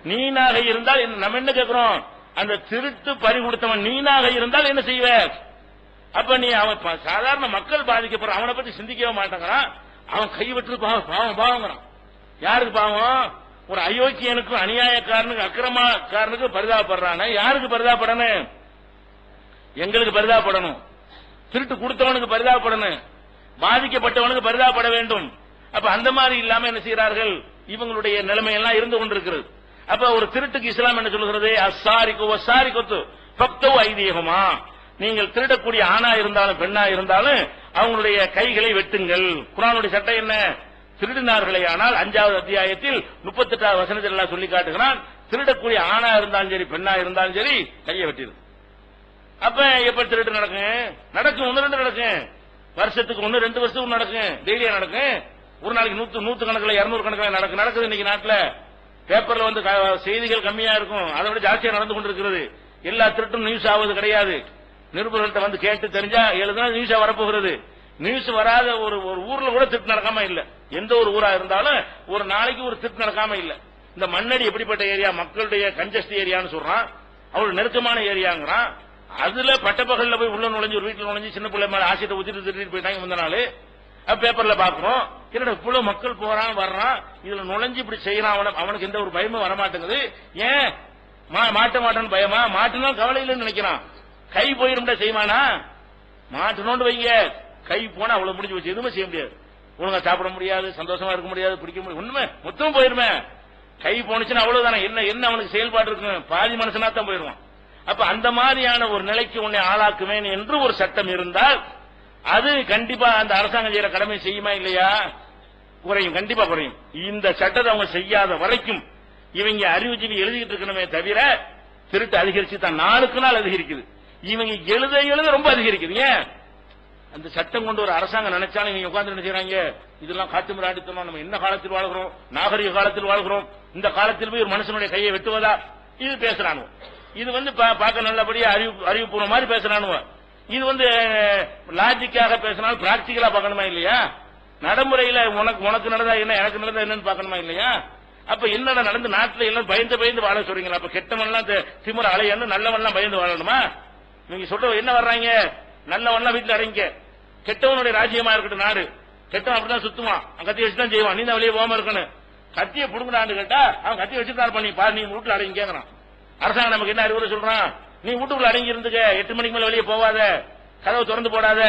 நீனாக இருந்தால் நம்ம என்ன கேட்கிறோம்? அந்த திருட்டு பறி கொடுத்தவன் நீனாக இருந்தால் என்ன செய்வ? அப்ப நீ அவன் சாதாரண மக்கள் பாதிக்கப்படுற அவனை பத்தி சிந்திக்கவே மாட்டேங்கிறான். அவன் கை வெட்டு பாவங்கிறான். யாருக்கு பாவம்? ஒரு அயோக்கியனுக்கும் அநியாயக்காரனுக்கு அக்கிரமக்காரனுக்கு பரிதாபப்படுறான. யாருக்கு பரிதாபப்படணும்? எங்களுக்கு பரிதாபப்படணும். திருட்டு கொடுத்தவனுக்கு பரிதாபப்படணும், பாதிக்கப்பட்டவனுக்கு பரிதாபப்பட வேண்டும். அப்ப அந்த மாதிரி இல்லாம என்ன செய்கிறார்கள்? இவங்களுடைய நிலைமை எல்லாம் இருந்து கொண்டிருக்கிறது. அப்ப ஒரு திருட்டுக்கு இஸ்லாம் என்ன சொல்கிறது? அஸ்ஸாரிக்கு ஃபக்து ஐதீஹுமா, நீங்கள் திருடக்கூடிய ஆணா இருந்தாலும் பெண்ணா இருந்தாலும் அவங்களுடைய கைகளை வெட்டுங்கள். குர்ஆனுடைய சட்டம் என்ன? திருடினார்களே ஆனால் 5வது அத்தியாயத்தில் 38வது வசனத்தில் எல்லாம் சொல்லி காட்டுகிறான், திருடக்கூடிய ஆணா இருந்தாலும் சரி பெண்ணா இருந்தாலும் சரி கையை வெட்டிடும். அப்ப எப்ப திருட்டு நடக்கும்? 1-2 நடக்கும். வருஷத்துக்கு 1-2 வருஷத்துக்கு நடக்கும், டெய்லியா நடக்கும். ஒரு நாளைக்கு 100 கணக்கில் 200 கணக்கில் நடக்குது. இன்னைக்கு நாட்டில் பேப்பர்ல செய்திகள் கம்மியா இருக்கும், அதை விட ஜாஸ்தியா நடந்து கொண்டிருக்கிறது. எல்லா திருட்டும் நியூஸ் ஆவது கிடையாது. நிருபர்கள்ட்ட கேட்டு தெரிஞ்சா எழுதுனா நியூஸா வரப்போகிறது. நியூஸ் வராத ஒரு ஊர்ல கூட திருட்டு நடக்காம இல்ல. எந்த ஒரு ஊரா இருந்தாலும் ஒரு நாளைக்கு ஒரு திருட்டு நடக்காம இல்ல. இந்த மண்ணடி எப்படிப்பட்ட ஏரியா? மக்களுடைய கன்ஜஸ்ட் ஏரியான்னு சொல்றான், அவரு நெருக்கமான ஏரியாங்கிறான். அதுல பட்டப்பகல்ல போய் உள்ள நுழைஞ்சு ஒரு வீட்டுல நுழைஞ்சு சின்ன பிள்ளை மேல ஆசிட்ட ஊத்திட்டு திருட்டு போயிட்டாங்க. முந்த நாள் பேப்பர்ல பாக்குறோம், என்னோட இவ்வளவு மக்கள் போறான் வர்றான், இதுல நுழைஞ்சு இப்படி செய்யறான், அவனுக்கு எந்த ஒரு பயமும் வரமாட்டேங்குது. ஏன் மாட்ட மாட்டேன்னு பயமா? மாட்டினா கவலை இல்லைன்னு நினைக்கிறான். கை போயிருந்தா செய்வானா? மாட்டணும்னு வைங்க, கை போனா அவ்வளவு முடிஞ்சு வச்சு எதுவுமே செய்ய முடியாது. ஒழுங்கா சாப்பிட முடியாது, சந்தோஷமா இருக்க முடியாது, பிடிக்க முடியாது, ஒண்ணுமே மொத்தம் போயிருமே. கை போனுச்சுன்னா அவ்வளவுதானே. என்ன அவனுக்கு செயல்பாடு இருக்கு? பாதி மனுஷனா தான் போயிருவான். அப்ப அந்த மாதிரியான ஒரு நிலைக்கு உன்னை ஆளாக்குவேன் என்று ஒரு சட்டம் இருந்தால் அது கண்டிப்பா அந்த அரசாங்கம் செய்யற கடமை செய்யுமா இல்லையா? குறையும், கண்டிப்பா குறையும். இந்த சட்டத்தை அவங்க செய்யாத வரைக்கும் இவங்க அறிவுஜீவி எழுதிட்டு இருக்கணுமே தவிர திருட்டு அதிகரிச்சு தான் நாளுக்கு நாள் அதிகரிக்குது. இவங்க எழுத ரொம்ப அதிகரிக்குது. ஏன்? அந்த சட்டம் கொண்டு ஒரு அரசாங்கம் நினைச்சாலும் இவங்க உட்கார்ந்து என்ன செய்யறாங்க? இதெல்லாம் காட்டு மிராண்டித்தனம். நம்ம என்ன காலத்தில் வாழ்கிறோம்? நாகரிக காலத்தில் வாழ்கிறோம். இந்த காலத்தில் போய் ஒரு மனுஷனுடைய கையை வெட்டுவதா? இது பேசுறானுவ. இது பார்க்க நல்லபடியா அறிவுபூர்வம் மாதிரி பேசுறானுவ. இது லாஜிக்காக பேசினாலும் பிராக்டிகலா பார்க்கணுமா இல்லையா? நடைமுறையில உனக்கு நடந்தா என்ன, எனக்கு நடந்தா என்னன்னு பார்க்கணுமா இல்லையா? அப்ப என்னடா நடந்து நாட்டுல எல்லாம் பயந்து வாழ சொல்றீங்களா? அப்ப கெட்டவன்லாம் திமுற அலையன்னு நல்லவன்லாம் பயந்து வாழணுமா? நீங்க சொல்ற என்ன வர்றாங்க? நல்லவன்லாம் வீட்டுல அடங்க, கெட்டவனுடைய ராஜ்யமா இருக்கட்டும் நாடு. கெட்டவன் அப்படிதான் சுத்துவான், கத்தி வச்சுதான் செய்வான். நீ தான் வெளியே போகாம இருக்கணும். கத்தியை புடுங்கடான்னு கேட்டா அவன் கத்தி வச்சுதான் பண்ணி பாரு, நீ வீட்டுல அடங்கி கேட்கறான். அரசாங்கம் நமக்கு என்ன அறிவுரை சொல்றான்? நீ வீட்டுக்குள்ள அடங்கி இருந்துக்க, 8 மணிக்கு மேல வெளியே போவாத, கதவு திறந்து போடாத,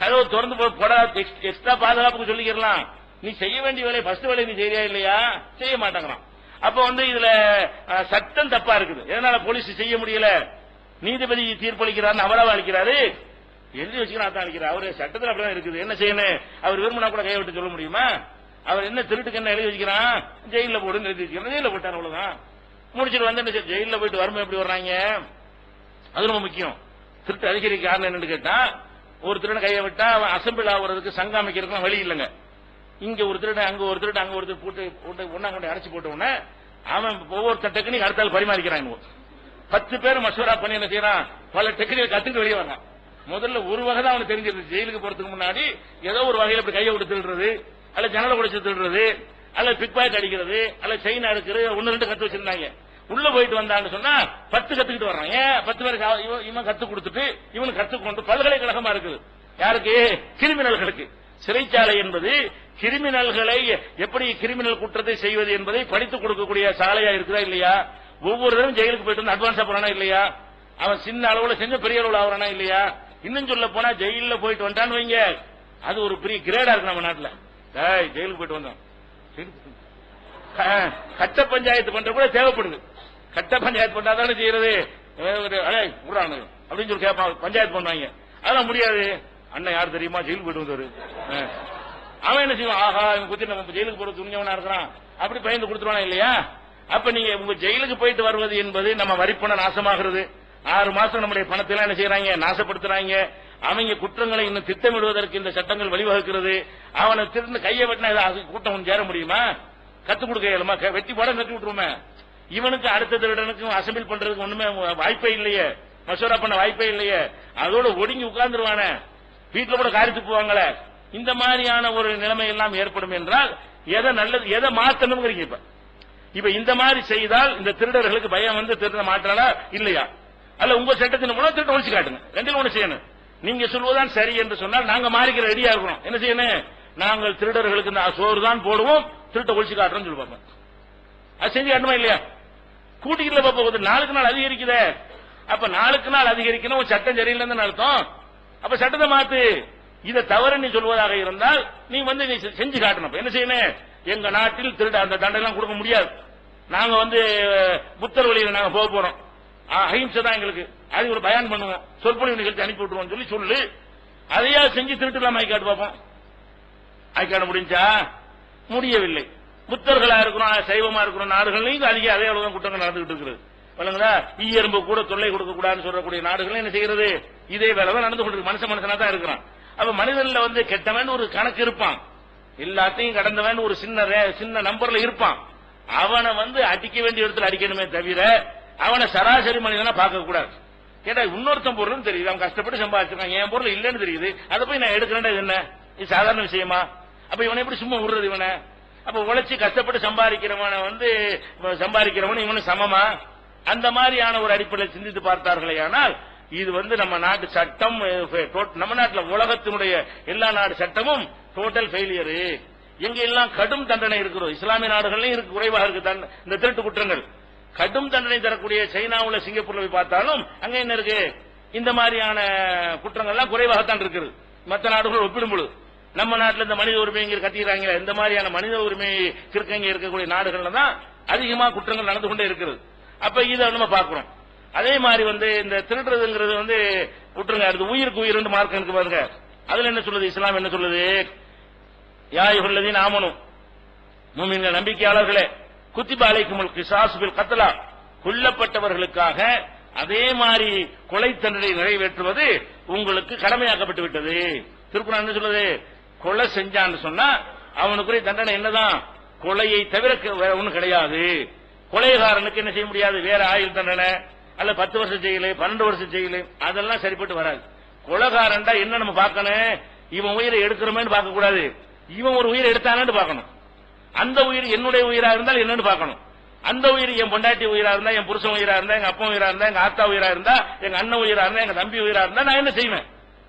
கதவு திறந்து போடாத, எக்ஸ்ட்ரா பாதுகாப்புக்கு சொல்லிக்கலாம். நீ செய்ய வேண்டிய வேலை ஃபர்ஸ்ட் வேலை நீ செய்யா இல்லையா? செய்ய மாட்டேங்கிறான். அப்ப இதுல சட்டம் தப்பா இருக்குது. எதனால போலீஸ் செய்ய முடியல? நீதிபதி தீர்ப்பளிக்கிறார், அவராவ அளிக்கிறாரு, எழுதி வச்சுக்கிறான் அளிக்கிறார். அவரு சட்டத்தில் அப்படிதான் இருக்குது. என்ன செய்யணும்? அவர் விரும்பினா கூட கையை விட்டு சொல்ல முடியுமா? அவர் என்ன திருட்டுக்கு என்ன எழுதி வச்சுக்கிறான்? ஜெயில போடுன்னு எழுதி வச்சுக்கிறான். ஜெயில போட்டார், அவ்வளவுதான். முடிச்சுட்டு ஜெயில போயிட்டு வறுமை எப்படி வர்றாங்க? அது ரொம்ப முக்கியம். திருட்டு அதிகரிக்க காரணம் என்னன்னு கேட்டா, ஒரு திருட கையை விட்டா அவன் அசம்பிள் ஆகுறதுக்கு சங்கம் அமைக்கிறதுக்கு வழி இல்லைங்க. இங்க ஒரு திருட, அங்க ஒரு திருட, அங்க ஒரு போட்டு ஒன்னா கொண்டு அடைச்சு போட்ட உடனே அவன் ஒவ்வொரு டெக்னிக் அடுத்தால் பரிமாறிக்கிறான். 10 பேர் மசோரா பண்ணி என்ன செய்யறான்? பல டெக்னிக் கத்துட்டு வெளியே வர்றான். முதல்ல ஒரு வகை தான் அவனுக்கு தெரிஞ்சிருது. ஜெயிலுக்கு போறதுக்கு முன்னாடி ஏதோ ஒரு வகையில் இப்படி கையை விட்டு திருடுறது, அல்ல ஜன்னலை உடைச்சு திருடுறது, அல்ல பிக் பாக்கெட் அடிக்கிறது, அல்ல செயின் அடிக்கிறது, 1-2 கத்து வச்சிருந்தாங்க. உள்ள போயிட்டு வந்தான்னு சொன்னா 10 கத்துக்கிட்டு வர்றான். ஏன் 10 பேருக்கு இவன் கத்து கொடுத்துட்டு இவனுக்கு கத்துக்கொண்டு பல்கலைக்கழகமா இருக்குது. யாருக்கு? கிரிமினல்களுக்கு. சிறைச்சாலை என்பது கிரிமினல்களை எப்படி கிரிமினல் குற்றத்தை செய்வது என்பதை படித்துக் கொடுக்கக்கூடிய சாலையா இருக்குதா இல்லையா? ஒவ்வொரு தடவை ஜெயிலுக்கு போயிட்டு வந்து அட்வான்ஸா போறானா இல்லையா? அவன் சின்ன அளவுல செஞ்ச பெரிய அளவுல ஆகிறானா இல்லையா? இன்னும் சொல்ல போனா ஜெயில போயிட்டு வந்தான்னு வைங்க, அது ஒரு பெரிய கிரேடா இருக்கு நம்ம நாட்டுல. ஜெயிலுக்கு போயிட்டு வந்தோம், கட்ட பஞ்சாயத்து பண்ற கூட தேவைப்படுது. கட்ட பஞ்சாயத்து பண்ணாதானே செய்யறது. அப்படின்னு சொல்லி கேட்பாங்க, பஞ்சாயத்து பண்ணுவாங்க. அதெல்லாம் முடியாது. அண்ணன் யார் தெரியுமா? ஜெயிலுக்கு போயிட்டு வந்தாரு. அவன் என்ன செய்வான்? ஆஹா, இவன் குத்தி நம்ம ஜெயிலுக்கு போறது துணிஞ்சவனா இருக்கிறான், அப்படி பயந்து கொடுத்துருவானா இல்லையா? அப்ப நீங்க உங்க ஜெயிலுக்கு போயிட்டு வருவது என்பது நம்ம வரிப்பணம் நாசமாகிறது. 6 மாசம் நம்முடைய பணத்தை எல்லாம் என்ன செய்யறாங்க? நாசப்படுத்துறாங்க. அவங்க குற்றங்களை இன்னும் திட்டமிடுவதற்கு இந்த சட்டங்கள் வழிவகுக்கிறது. அவனை திருந்து கையை வெட்டினா கூட்டம் சேர முடியுமா? கத்துக் கொடுக்க இயலுமா? வெட்டி போட கட்டி விட்டுருமே. இவனுக்கு அடுத்த திருடனுக்கும் அசம்பிள் பண்றதுக்கு ஒண்ணுமே வாய்ப்பே இல்லையே, மசோரா பண்ண வாய்ப்பே இல்லையே. அதோட ஒடுங்கி உட்கார்ந்துருவான, வீட்டுல கூட காரி துப்புவாங்களே. இந்த மாதிரியான ஒரு நிலைமை எல்லாம் ஏற்படும் என்றால் எதை நல்லது, எதை மாத்தணும்? இப்ப இந்த மாதிரி செய்தால் இந்த திருடர்களுக்கு பயம் திருட மாற்றாளா இல்லையா? அல்ல உங்க சட்டத்தின் மூலம் திருட்ட ஒழிச்சு காட்டுங்க. 2ல் 1 செய்யணும். நீங்க சொல்வதுதான் சரி என்று சொன்னால் நாங்க மாறிக்கிற ரெடியா இருக்கணும். என்ன செய்யணும்? நாங்கள் திருடர்களுக்கு இந்த சோறு தான் போடுவோம், திருட்ட ஒழிச்சு காட்டுறோம் சொல்லி பார்ப்போம். அது செஞ்சு காட்டுமா இல்லையா? கூட்டிக்கல போகுது, நாளுக்கு நாள் அதிகரிக்குதே. அப்ப நாளுக்கு நாள் அதிகரிக்கணும், சட்டம் சரியில்லைன்னு அர்த்தம். அப்ப சட்டத்தை மாத்து. இதை தவறு நீ சொல்வதாக இருந்தால் நீ நீ செஞ்சு காட்டணும். என்ன செய்யணும்? எங்க நாட்டில் திருட அந்த தண்டனை கொடுக்க முடியாது. நாங்க புத்தர் வழியில் நாங்க போக போறோம், அஹிம்சை தான் எங்களுக்கு, அது ஒரு பயான் பண்ணுவோம், சொற்பொழிவு நிகழ்ச்சி அனுப்பி விட்டுருவோம் சொல்லு. அதையா செஞ்சு திருட்டுலாம் ஆய்க்காட்டு பார்ப்போம். ஆய்க்காட முடிஞ்சா? முடியவில்லை. புத்தர்களா இருக்கிறோம், சைவமா இருக்கிறோம் நாடுகளையும் அதிக அதே அளவுதான் குற்றங்கள் நடந்துகிட்டு இருக்கிறது. ஈயரும்பு கூட தொல்லை கொடுக்க கூடாதுன்னு சொல்லக்கூடிய நாடுகள் என்ன செய்யறது? இதே வேலைதான் நடந்து கொண்டிருக்கு. மனுஷனா தான் இருக்கிறான். அப்ப மனிதன்ல கெட்டவன் ஒரு கணக்கு இருப்பான், எல்லாத்தையும் கடந்தவன் ஒரு சின்ன நம்பர்ல இருப்பான். அவனை அடிக்க வேண்டிய இடத்துல அடிக்கணுமே தவிர அவனை சராசரி மனிதனா பார்க்க கூடாது. கேட்டா இன்னொருத்தன் பொருள் தெரியுது, அவன் கஷ்டப்பட்டு சம்பாதிச்சிருக்கான், என் பொருள் இல்லன்னு தெரியுது, அதை போய் நான் எடுக்கிறேன். என்ன இது சாதாரண விஷயமா? அப்ப இவனை எப்படி சும்மா விடுறது? இவனை அப்ப உழைச்சி கஷ்டப்பட்டு சம்பாதிக்கிறவன் இவனு சமமா? அந்த மாதிரியான ஒரு அடிப்படையில் சிந்தித்து பார்த்தார்களே. ஆனால் இது நம்ம நாட்டு சட்டம், நம்ம நாட்டில் உலகத்தினுடைய எல்லா நாடு சட்டமும் டோட்டல் ஃபெயிலியர். எங்க எல்லாம் கடும் தண்டனை இருக்கிறோம். இஸ்லாமிய நாடுகள்லயும் குறைவாக இருக்கு இந்த திருட்டு குற்றங்கள். கடும் தண்டனை தரக்கூடிய சைனாவுல, சிங்கப்பூர்ல போய் பார்த்தாலும் அங்க என்ன இருக்கு? இந்த மாதிரியான குற்றங்கள்லாம் குறைவாகத்தான் இருக்குது மற்ற நாடுகள் ஒப்பிடும்போது. நம்ம நாட்டில் இந்த மனித உரிமை கட்டிக்கிறாங்க, இந்த மாதிரியான மனித உரிமை கிறுக்கங்க இருக்கக்கூடிய நாடுகள்ல தான் அதிகமா குற்றங்கள் நடந்து கொண்டே இருக்கிறது. அப்ப இதை நம்ம பார்க்கிறோம். அதே மாதிரி இந்த திருடுறதுங்கிறது விட்டுருங்க, அது உயிருக்கு உயிர் மார்க்கம் இருக்கு பாருங்க. அதுல என்ன சொல்லுது இஸ்லாம்? என்ன சொல்லுது? யா அய்யுஹல்லதீன ஆமனூ, முஃமின்கள் நம்பிக்கையாளர்களே, குத்திப அலைக்குமுல் கிஸாஸ் பில் கத்லா, கொல்லப்பட்டவர்களுக்காக அதே மாதிரி கொலை தண்டனை நிறைவேற்றுவது உங்களுக்கு கடமையாக்கப்பட்டு விட்டது. திருக்குர்ஆன் என்ன சொல்லுது? கொலை செஞ்சான்னு சொன்னா அவனுக்குரிய தண்டனை என்னதான்? கொலையை தவிர வேற ஒண்ணும் கிடையாது. கொலைகாரனுக்கு என்ன செய்ய முடியாது? வேற ஆயுள் தண்டனை அல்ல 10 வருஷம் ஜெயிலு 12 வருஷம் ஜெயிலு அதெல்லாம் சரிப்பட்டு வராது. கொலைகாரன்டா என்ன நம்ம பார்க்கணும்? இவன் உயிரை எடுக்கிறோமேன்னு பார்க்க கூடாது, இவன் ஒரு உயிரை எடுத்தானு பார்க்கணும். அந்த உயிர் என்னுடைய உயிரா இருந்தால் என்னன்னு பார்க்கணும். அந்த உயிர் என் பொண்டாட்டி உயிரா இருந்தா, என் புருஷன் உயிரா இருந்தா, எங்க அப்பா உயிரா இருந்தா, எங்க ஆத்தா உயிரா இருந்தா, எங்க அண்ணன் உயிரா இருந்தா, எங்க தம்பி உயிரா இருந்தா நான் என்ன செய்வேன்?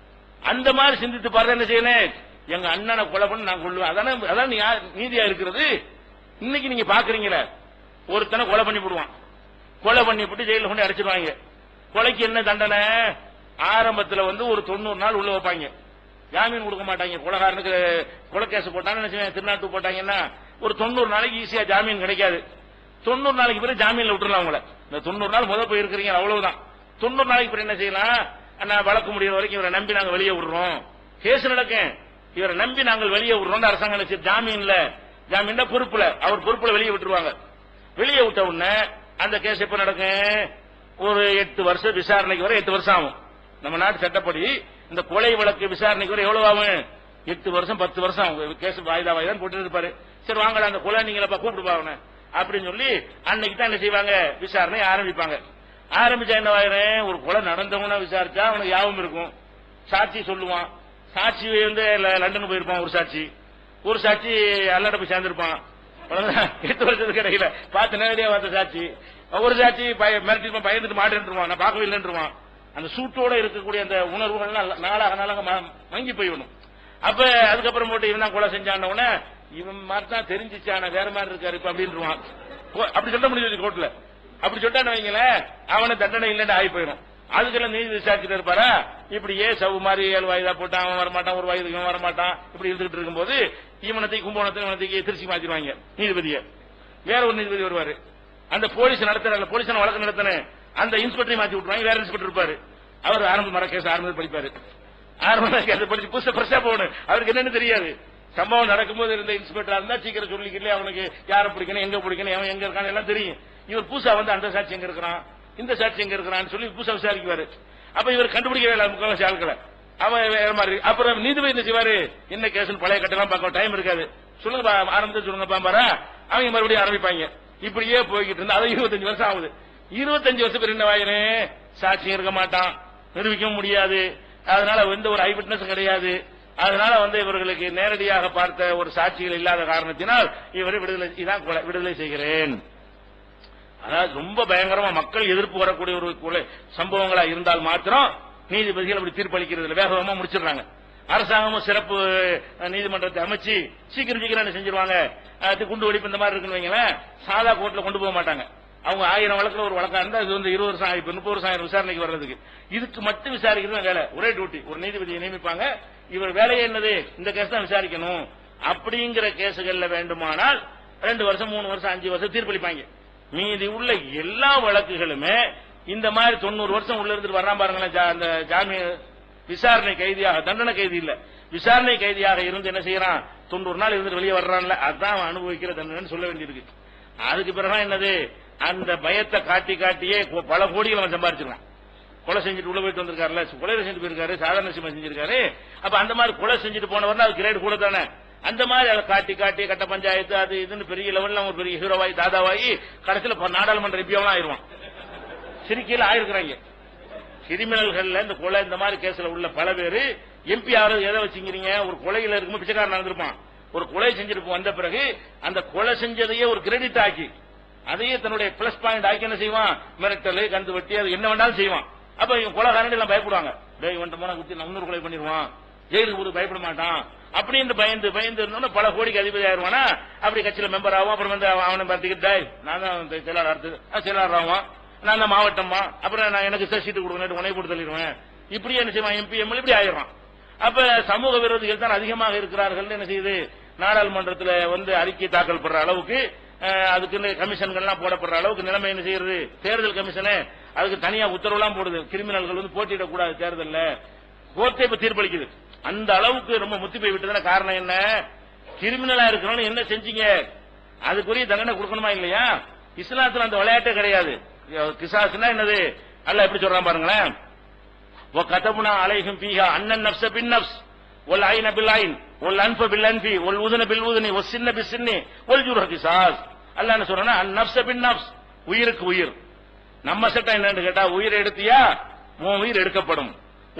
அந்த மாதிரி சிந்தித்து பாரு. என்ன செய்யணும்? எங்க அண்ணனை கொலை பண்ணி நான் கொள்ளுவேன். அதான் நீதியா இருக்கிறது. இன்னைக்கு நீங்க பாக்குறீங்களே, ஒருத்தனை கொலை பண்ணி போடுவான், கொலை பண்ணி போட்டு ஜெயில கொண்டு அடைச்சிருவாங்க. கொலைக்கு என்ன தண்டனை? ஆரம்பத்தில் ஒரு 90 நாள் உள்ள வைப்பாங்க, ஜாமீன் கொடுக்க மாட்டாங்க. கொலைகாரனுக்கு கொலை கேஸ் போட்டாங்க, என்ன செய்வாங்க? திருநாட்டு போட்டாங்கன்னா ஒரு 90 நாளைக்கு ஈஸியா ஜாமீன் கிடைக்காது. 90 நாளைக்கு பிறகு ஜாமீன்ல விட்டுறலாம் உங்களை. இந்த 90 நாள் முதல் போய் இருக்கிறீங்க அவ்வளவுதான். 90 நாளைக்கு பிறகு என்ன செய்யலாம்? நான் வழக்கு முடிகிற வரைக்கும் இவரை நம்பி நாங்கள் வெளியே விடுறோம், கேஸ் நடக்கும், இவரை நம்பி நாங்கள் வெளியே விடுறோம். அரசாங்கம் நினைச்சு ஜாமீன்ல பொறுப்புல அவர் பொறுப்புல வெளியே விட்டுருவாங்க. வெளியே விட்ட உடனே அந்த கேஸ் எப்ப நடக்கும்? ஒரு 8 வருஷம் விசாரணைக்கு வர 8 வருஷம் ஆகும். நம்ம நாட்டு சட்டப்படி இந்த கொலை வழக்கு விசாரணைக்கு வர எவ்வளவு ஆகும்? 8 வருஷம் 10 வருஷம் ஆகும். கேஸ் வாய்தா போட்டு இருப்பாரு. சரி வாங்கடா அந்த கொலை நீங்களப்பா கூப்பிட்டு பாவன அப்படின்னு சொல்லி அன்னைக்கு தான் என்ன செய்வாங்க? விசாரணை ஆரம்பிப்பாங்க. ஆரம்பிச்சா என்ன ஆயிரும்? ஒரு கொலை நடந்தவன விசாரிச்சா அவனுக்கு யாவும் இருக்கும், சாட்சி சொல்லுவான். சாட்சி லண்டன் போயிருப்பான் ஒரு சாட்சி அல்லாட்ட போய் சேர்ந்திருப்பான். 8 வருஷத்துக்கு இடையில பார்த்து நேரடியா பார்த்த சாட்சி, ஒரு சாட்சி மிரட்டிருப்பான், பயந்துட்டு மாட்டேன்ருவான், நான் பார்க்கவே இல்லைன்றுவான். அந்த சூட்டோட இருக்கக்கூடிய அந்த உணர்வுகள் நாளாக மங்கி போயிடணும். அப்ப அதுக்கப்புறம் போட்டு இவன் தான் கொலை செஞ்சான இவன் மாதிரி தான் தெரிஞ்சிச்சான வேற மாதிரி இருக்காரு இப்ப அப்படின்றான். அப்படி சொல்ல முடியாது கோர்ட்ல. அப்படி சொல்லிட்டான்னு வைங்களேன், அவனை தண்டனை இல்லைன்னு ஆகி போயிடும். அதுக்கெல்லாம் நீதி விசாரிச்சுட்டு இருப்பாரா? இப்படியே சவு மாதிரி 7 வாய்தா போட்டான், அவன் வரமாட்டான், ஒரு வயதுக்கு இவன் வரமாட்டான், இப்படி இருந்துகிட்டு இருக்கும்போது இவனத்தைக்கு கும்பகோணத்தை திருச்சி மாத்திடுவாங்க நீதிபதியை. வேற ஒரு நீதிபதி வருவாரு. அந்த போலீஸ் நடத்துற போலீஸ் வழக்கு நடத்தின அந்த இன்ஸ்பெக்டரை மாத்தி விட்டுருவாங்க. வேற இன்ஸ்பெக்டர் இருப்பாரு. அவர் ஆரம்ப கேஸ் ஆரம்பத்தில் படிப்பாரு. ஆரம்ப கேஸ் படிச்சு புதுசா ஃப்ரெஷ்ஷா போகணும். அவருக்கு என்னன்னு தெரியாது. சம்பவம் நடக்கும்போது இருந்த இன்ஸ்பெக்டரா இருந்தா சீக்கிரம் சொல்லிக்கல, அவனுக்கு யாரை பிடிக்கணும், எங்க பிடிக்கணும், அவன் எங்க இருக்கான்னு எல்லாம் தெரியும். இவர் பூசா அந்த சாட்சி எங்க இருக்கிறான், இந்த சாட்சி எங்க இருக்கிறான்னு சொல்லி பூசா விசாரிக்குவாரு. அப்ப இவர் கண்டுபிடிக்கவே இல்லை முக்கால்வாசி ஆட்களை. அவன் வேற மாதிரி. அப்புறம் நீதிபதி என்ன செய்வாரு? என்ன கேஸ் பழைய கட்டெல்லாம் பார்க்க டைம் இருக்காது. சொல்லுங்க ஆரம்பிச்சு சொல்லுங்க பாம்பாரா. அவங்க மறுபடியும் ஆரம்பிப்பாங்க. இப்படியே போய்கிட்டு இருந்தா அது 25 வருஷம் ஆகுது. 25 வருஷம் பேர் என்ன ஆயிரு? சாட்சியம் இருக்க மாட்டான், நிரூபிக்கவும் முடியாது. அதனால எந்த ஒரு ஐ விட்னஸ் கிடையாது. அதனால இவர்களுக்கு நேரடியாக பார்த்த ஒரு சாட்சிகள் இல்லாத காரணத்தினால் இவரை விடுதலை செய்கிறேன். அதாவது ரொம்ப பயங்கரமா மக்கள் எதிர்ப்பு வரக்கூடிய ஒரு சம்பவங்களா இருந்தால் மாத்திரம் நீதிபதிகள் அப்படி தீர்ப்பளிக்கிறது வேகமா முடிச்சிடுறாங்க. அரசாங்கமும் சிறப்பு நீதிமன்றத்தை அமைச்சு சீக்கிரம் என்ன செஞ்சிருவாங்க? குண்டு வெடிப்பு இந்த மாதிரி இருக்குன்னு வைங்களேன், சாதா கோர்ட்ல கொண்டு போக மாட்டாங்க. அவங்க 1000 வழக்குல ஒரு வழக்கா இருந்தா இது 20 வருஷம் 30 வருஷம் ஆயிரம் விசாரணைக்கு வர்றதுக்கு. இதுக்கு மட்டும் விசாரிக்கிறது வேலை, ஒரே டியூட்டி. ஒரு நீதிபதியை நியமிப்பாங்க. இவர் வேலையே என்னது? இந்த கேஸ் தான் விசாரிக்கணும். அப்படிங்கிற கேசுகள்ல வேண்டுமானால் 2 வருஷம் 3 வருஷம் 5 வருஷம் தீர்ப்பளிப்பாங்க. மீதி உள்ள எல்லா வழக்குகளுமே இந்த மாதிரி 90 வருஷம் உள்ள இருந்து வர்றான் பாருங்களேன். அந்த ஜாமீன் விசாரணை கைதியாக, தண்டனை கைதி இல்ல, விசாரணை கைதியாக இருந்து என்ன செய்யறான்? 90 நாள் இருந்து வெளியே வர்றான்ல, அதான் அனுபவிக்கிற தண்டனை சொல்ல வேண்டியிருக்கு. அதுக்கு பிறகு என்னது? அந்த பயத்தை காட்டியே பல கோடிகள் அவன் சம்பாதிச்சிருக்கான். கொலை செஞ்சுட்டு உள்ள போயிட்டு வந்திருக்காருல, கொலை செஞ்சுட்டு போயிருக்காரு, சாதாரண விஷயமா செஞ்சிருக்காரு. அப்ப அந்த மாதிரி கொலை செஞ்சுட்டு போனவர் அது கிரேட் கூட தானே. அந்த மாதிரி அதை காட்டி கட்ட பஞ்சாயத்து அது இதுன்னு பெரிய லெவல்ல ஒரு பெரிய ஹீரோவாய் தாதாவாயி கடைசியில் நாடாளுமன்ற எம்பியாவும் ஆயிருவான். சிரிக்கையில் ஆயிருக்கிறாங்க. கிரிமினல்கள்ல இந்த கொலை இந்த மாதிரி கேஸ்ல உள்ள பல பேரு எம்பி ஆகிறது எதை வச்சுக்கிறீங்க? ஒரு கொலையில இருக்கும்போது பிச்சைக்காரன் நடந்திருப்பான். ஒரு கொலை செஞ்சிருப்போம், வந்த பிறகு அந்த கொலை செஞ்சதையே ஒரு கிரெடிட் ஆக்கி அதையே தன்னுடைய பிளஸ் பாயிண்ட் ஆக்கி என்ன செய்வான்? மிரட்டல், கந்து வெட்டி, அது என்ன வேண்டாலும் செய்வான். அப்ப இவங்க கொலைகாரன் எல்லாம் பயப்படுவாங்க. இவன் போனா குத்தி 100 கொலை பண்ணிடுவான், ஜெயிலுக்கு போது பயப்பட மாட்டான் அப்படின்னு பயந்து இருந்தோம்னா பல கோடிக்கு அதிபதி ஆயிருவானா. அப்படி கட்சியில மெம்பர் ஆகும். அப்புறம் அவனை பார்த்துக்கிட்டு நான் தான் செயலாளர் ஆவான், நான் தான் மாவட்டமா, அப்புறம் நான் எனக்கு சீட்டு கொடுக்கணும் உணவு போட்டு தள்ளிடுவேன். இப்படியே என்ன செய்வான்? எம்பி எம்எல்ஏ இப்படி ஆயிடுவான். அப்ப சமூக விரோதிகள் தான் அதிகமாக இருக்கிறார்கள். என்ன செய்யுது? நாடாளுமன்றத்தில் அறிக்கை தாக்கல் பண்ற அளவுக்கு அதுக்கு கமிஷன்கள்லாம் போடப்படுற அளவுக்கு நிலைமை என்ன செய்யறது? தேர்தல் கமிஷனே அதுக்கு தனியா உத்தரவுலாம் போடுது. கிரிமினல்கள் போட்டியிடக்கூடாது தேர்தலில். கோர்ட்டே இப்ப தீர்ப்பளிக்குது. அந்த அளவுக்கு ரொம்ப முத்தி போய் விட்டதுன்னா காரணம் என்ன? கிரிமினலா இருக்கிறவங்க என்ன செஞ்சீங்க? அதுக்குரிய தண்டனை கொடுக்கணுமா இல்லையா? இஸ்லாத்துல அந்த விளையாட்டே கிடையாது. கிசாஸ்னா என்னது? அல்லாஹ் எப்படி சொல்றான் பாருங்களேன். وَكَتَبْنَا عَلَيْهِمْ فِيهَا أَنَّ النَّفْسَ بِالنَّفْسِ وَالْعَيْنَ بِالْعَيْنِ ஒல் அன்ப பில் அன்பி ஒல் உதுன பில் உதுனி ஒல் சின்ன பி சின்னி ஒல் ஜுர்ஹ கிசாஸ். அல்லாஹ் என்ன சொல்றானா அன் நஃப்ஸ பின் நஃப்ஸ், உயிருக்கு உயிர். நம்ம சட்டம் என்னன்னு கேட்டா உயிரை எடுத்தியா உன் உயிர் எடுக்கப்படும்.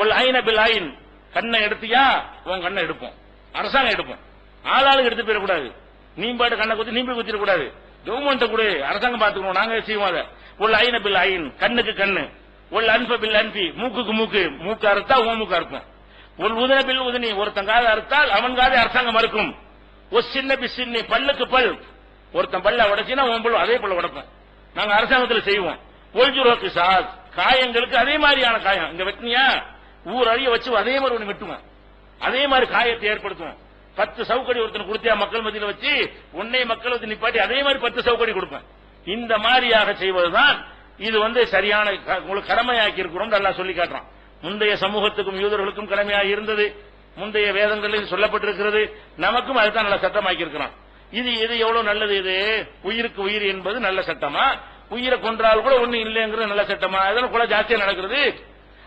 ஒல் ஐன பில் ஐன், கண்ணை எடுத்தியா உன் கண்ணை எடுப்போம், அரசாங்கம் எடுப்போம். ஆளாளுக்கு எடுத்து போயிடக்கூடாது. நீ பாட்டு கண்ணை குத்தி நீ போய் குத்திடக்கூடாது. கவர்மெண்ட் கூட அரசாங்கம் பாத்துக்கணும், நாங்க செய்வோம் அதை. ஒல் ஐன பில் ஐன், கண்ணுக்கு கண்ணு. ஒல் அன்ப பில் அன்பி, மூக்குக்கு மூக்கு, மூக்கு அறுத்தா உன் மூக்கு அறுப்போம். ஒரு உதன பில் உதனி, ஒருத்தன் காதை அறுத்தால் அவன் காதை அரசாங்கம் மறுக்கும். ஒரு சின்ன பி சின்னி, பல்லுக்கு பல், ஒருத்தன் பல்ல உடைச்சினா உன் பல் அதே பல்ல உடைப்போம், நாங்க அரசாங்கத்தில் செய்வோம். ஒல்ஜுரோக்கு சாஸ், காயங்களுக்கு அதே மாதிரியான காயம். இங்க வெட்டினியா ஊர் அழிய வச்சு அதே மாதிரி ஒண்ணு வெட்டுவோம், அதே மாதிரி காயத்தை ஏற்படுத்துவோம். 10 சவுக்கடி ஒருத்தன் கொடுத்தியா மக்கள் மத்தியில் வச்சு உன்னை மக்கள் வந்து நிப்பாட்டி அதே மாதிரி 10 சவுக்கடி கொடுப்பேன். இந்த மாதிரியாக செய்வதுதான் இது சரியான உங்களுக்கு கடமையாக்கி இருக்கிறோம் நல்லா சொல்லி காட்டுறான். முந்தைய சமூகத்துக்கும் யூதர்களுக்கும் கடமையாக இருந்தது, முந்தைய வேதங்களில் சொல்லப்பட்டிருக்கிறது, நமக்கும் அதுதான் நல்ல சட்டமாக்கி இருக்கிறான். இது எவ்வளவு நல்லது. இது உயிருக்கு உயிர் என்பது நல்ல சட்டமா, உயிரை கொன்றால் கூட ஒண்ணு இல்லைங்கிறது நல்ல சட்டமா? அதனால கொலை ஜாஸ்தியா நடக்கிறது.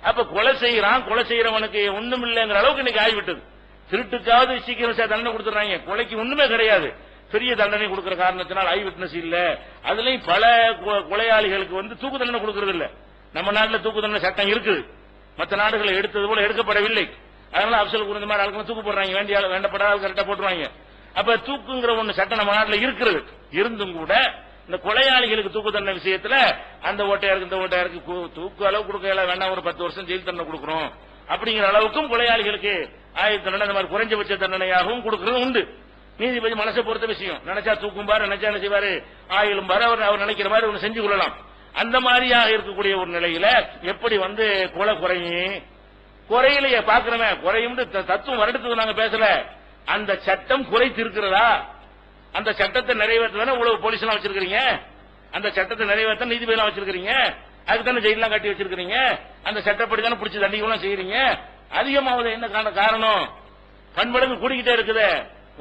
அப்ப கொலை செய்யறான், கொலை செய்யறவனுக்கு ஒண்ணும் இல்லைங்கிற அளவுக்கு இன்னைக்கு ஆகிவிட்டது. திருட்டுக்காவது சீக்கிரம் தண்டனை கொடுத்துறாங்க, கொலைக்கு ஒண்ணுமே கிடையாது. பெரிய தண்டனை கொடுக்கிற காரணத்தினால் ஐ விட்னஸ் இல்ல. அதுலயும் பல கொலையாளிகளுக்கு தூக்கு தண்டனை கொடுக்கறது இல்ல. நம்ம நாட்டில் தூக்கு தண்டனை சட்டம் இருக்குது, மற்ற நாடுகளை எடுத்தது போல எடுக்கப்படவில்லை. அதனால அப்சல் குறைந்த மாதிரி ஆளுக்கு தூக்கு போடுறாங்க, வேண்டப்படாத கரெக்டா போட்டுருவாங்க. அப்ப தூக்குங்கிற ஒண்ணு சட்டம் நம்ம நாட்டில் இருக்கிறது. இருந்தும் கூட இந்த கொலையாளிகளுக்கு தூக்கு தண்டனை விஷயத்துல அந்த ஓட்டையாருக்கு இந்த ஓட்டையாருக்கு தூக்கு அளவு கொடுக்கல, வேண்டாம் ஒரு 10 வருஷம் ஜெயில் தண்டனை கொடுக்கறோம் அப்படிங்கிற அளவுக்கும் கொலையாளிகளுக்கு ஆயுள் தண்டனை இந்த மாதிரி குறைஞ்சபட்ச தண்டனையாகவும் கொடுக்கறது உண்டு. நீதிபதி மனசை பொறுத்த விஷயம், நினைச்சா தூக்கும் பாரு, நினைச்சா என்ன செய்வாரு ஆயுளும் பாரு, அவர் நினைக்கிற மாதிரி ஒன்று செஞ்சு கொள்ளலாம். அந்த மாதிரியாக இருக்கக்கூடிய ஒரு நிலையில எப்படி கொலை குறையிலேயே பாக்குறவன் குறையும் தத்துவம் வருடத்துக்கு நாங்க பேசல. அந்த சட்டம் குறைத்து இருக்கிறதா? அந்த சட்டத்தை நிறைவேற்ற உழவு போலீஸ் எல்லாம் வச்சிருக்கீங்க, அந்த சட்டத்தை நிறைவேற்ற நீதிபதி எல்லாம் வச்சிருக்கீங்க, அதுக்கு தானே ஜெயிலாம் கட்டி வச்சிருக்கீங்க, அந்த சட்டப்படி தானே பிடிச்சி தண்டிக்கலாம் செய்யறீங்க. அதிகமாவது என்ன காரணம்? பண்படங்கு கூடிக்கிட்டே இருக்குது.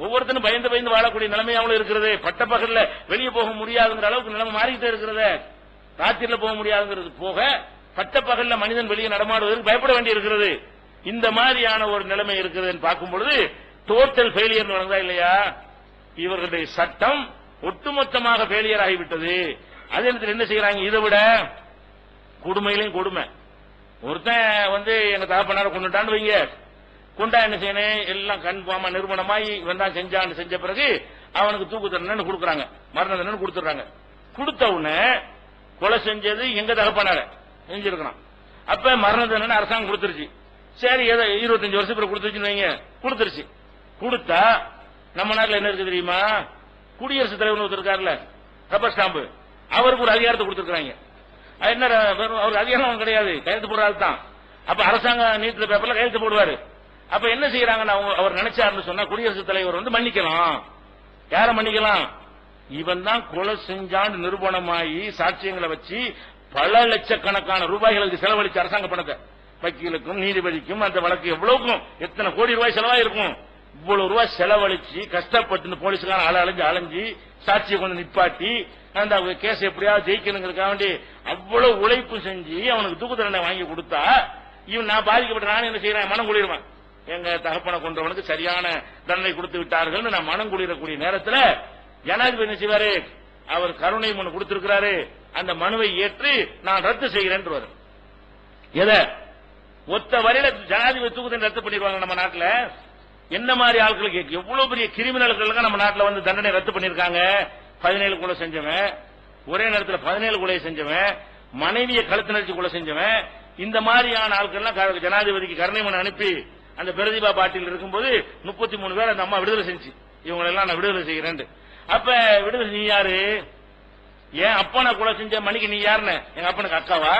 ஒவ்வொருத்தரும் பயந்து பயந்து வாழக்கூடிய நிலைமையாவும் இருக்கிறது. பட்ட பகல்ல வெளியே போக முடியாதுங்கிற அளவுக்கு நிலைமை மாறிக்கிட்டே இருக்கிறது. ராத்திரில போக முடியாதுங்கிறது போக பட்ட பகல்ல மனிதன் வெளியே நடமாடுவதற்கு பயப்பட வேண்டி இருக்கிறது. இந்த மாதிரியான ஒரு நிலைமை இருக்குதுன்னு பார்க்கும் பொழுது டோட்டல் ஃபெயிலியர் நடந்தா இல்லையா? இவர்களுடைய சட்டம் ஒட்டுமொத்தமாக ஃபெயிலியர் ஆகிவிட்டது. அதே நேரத்தில் என்ன செய்யறாங்க? இதை விட கொடுமையிலையும் கொடுமை. ஒருத்தன் எங்க தகப்பனார கொண்டுட்டான்னு வைங்க, கொண்டா என்ன செய்யணும்? எல்லாம் கன்ஃபார்மா நிறுவனமாய் இவன் தான் செஞ்சான்னு செஞ்ச பிறகு அவனுக்கு தூக்கு தண்டனை கொடுக்குறாங்க, மரண தண்டனை கொடுத்துறாங்க. கொடுத்த உடனே கொலை செஞ்சது எங்க தகப்பனார செஞ்சிருக்கிறான். அப்ப மரண தண்டனை அரசாங்கம் கொடுத்துருச்சு. சரி, ஏதோ 25 வருஷத்துக்கு கொடுத்துருச்சுன்னு வைங்க, கொடுத்துருச்சு. கொடுத்தா நம்ம நாட்டில் என்ன இருக்கு தெரியுமா? குடியரசுத் தலைவர் ஒருத்தர் இருக்காருல்ல, ரப்பர் ஸ்டாம்பு, அவருக்கு ஒரு அதிகாரத்தை கொடுத்துருக்காங்க. என்ன அவருக்கு அதிகாரம் கிடையாது, கையெழுத்து போடுற ஆள் தான். அப்ப அரசாங்கம் நீட்டுல பேப்பர்ல கையெழுத்து போடுவாரு. அப்ப என்ன செய்யறாங்கன்னா அவர் நினைச்சாருன்னு சொன்னா குடியரசுத் தலைவர் மன்னிக்கலாம். யார மன்னிக்கலாம்? இவன் தான் கொலை செஞ்சான்னு நிரூபணமாயி சாட்சியங்களை வச்சு பல லட்சக்கணக்கான ரூபாய்களுக்கு செலவழிச்ச அரசாங்க பணத்தை வக்கீலுக்கும் நீதிபதிக்கும் அந்த வழக்கு எவ்வளவுக்கும் எத்தனை கோடி ரூபாய் செலவாயிருக்கும். இவ்வளவு ரூபாய் செலவழிச்சு கஷ்டப்பட்டு போலீஸ்காரன் அலைஞ்சு சாட்சியை கொண்டு நிப்பாட்டி அந்த கேஸ் எப்படியாவது ஜெயிக்கணுங்கிறதுக்காக வேண்டி அவ்வளவு உழைப்பு செஞ்சு அவனுக்கு தூக்கு தண்டனை வாங்கி கொடுத்தா இவன் நான் பாதிக்கப்பட்ட நான் என்ன செய்யறேன்? மனம் குளிருவேன். எங்க தகப்பனை கொண்டவனுக்கு சரியான தண்டனை கொடுத்து விட்டார்கள் நான் மனம் குளிரக்கூடிய நேரத்தில் ஜனாதிபதி என்ன செய்வாரு? அவர் கருணை மனு கொடுத்திருக்கிறாரு, அந்த மனுவை ஏற்று நான் ரத்து செய்கிறேன். எதை ஒத்த வரையில ஜனாதிபதி தூக்கு தண்டனை ரத்து பண்ணிடுவாங்க. நம்ம நாட்டில் என்ன மாதிரி ஆட்களுக்கு எவ்வளவு பெரிய கிரிமினல்கள் நம்ம நாட்டில் தண்டனை ரத்து பண்ணிருக்காங்க. 17 கொலை செஞ்சவன், ஒரே நேரத்தில் 17 கொலை செஞ்சவன், மனைவியை கழுத்து நடிச்சு கொலை செஞ்சவன், இந்த மாதிரியான ஆட்கள் ஜனாதிபதிக்கு கருணை மனு அனுப்பி அந்த பிரதிபா பாட்டில் இருக்கும்போது 33 பேர் அந்த அம்மா விடுதலை செஞ்சு இவங்களெல்லாம் நான் விடுதலை செய்கிறேன். அப்ப விடுதலை நீ யாரு? ஏன் அப்பனை கொலை செஞ்ச மணிக்கு நீ யாருன்னு? எங்க அப்பனுக்கு அக்காவா?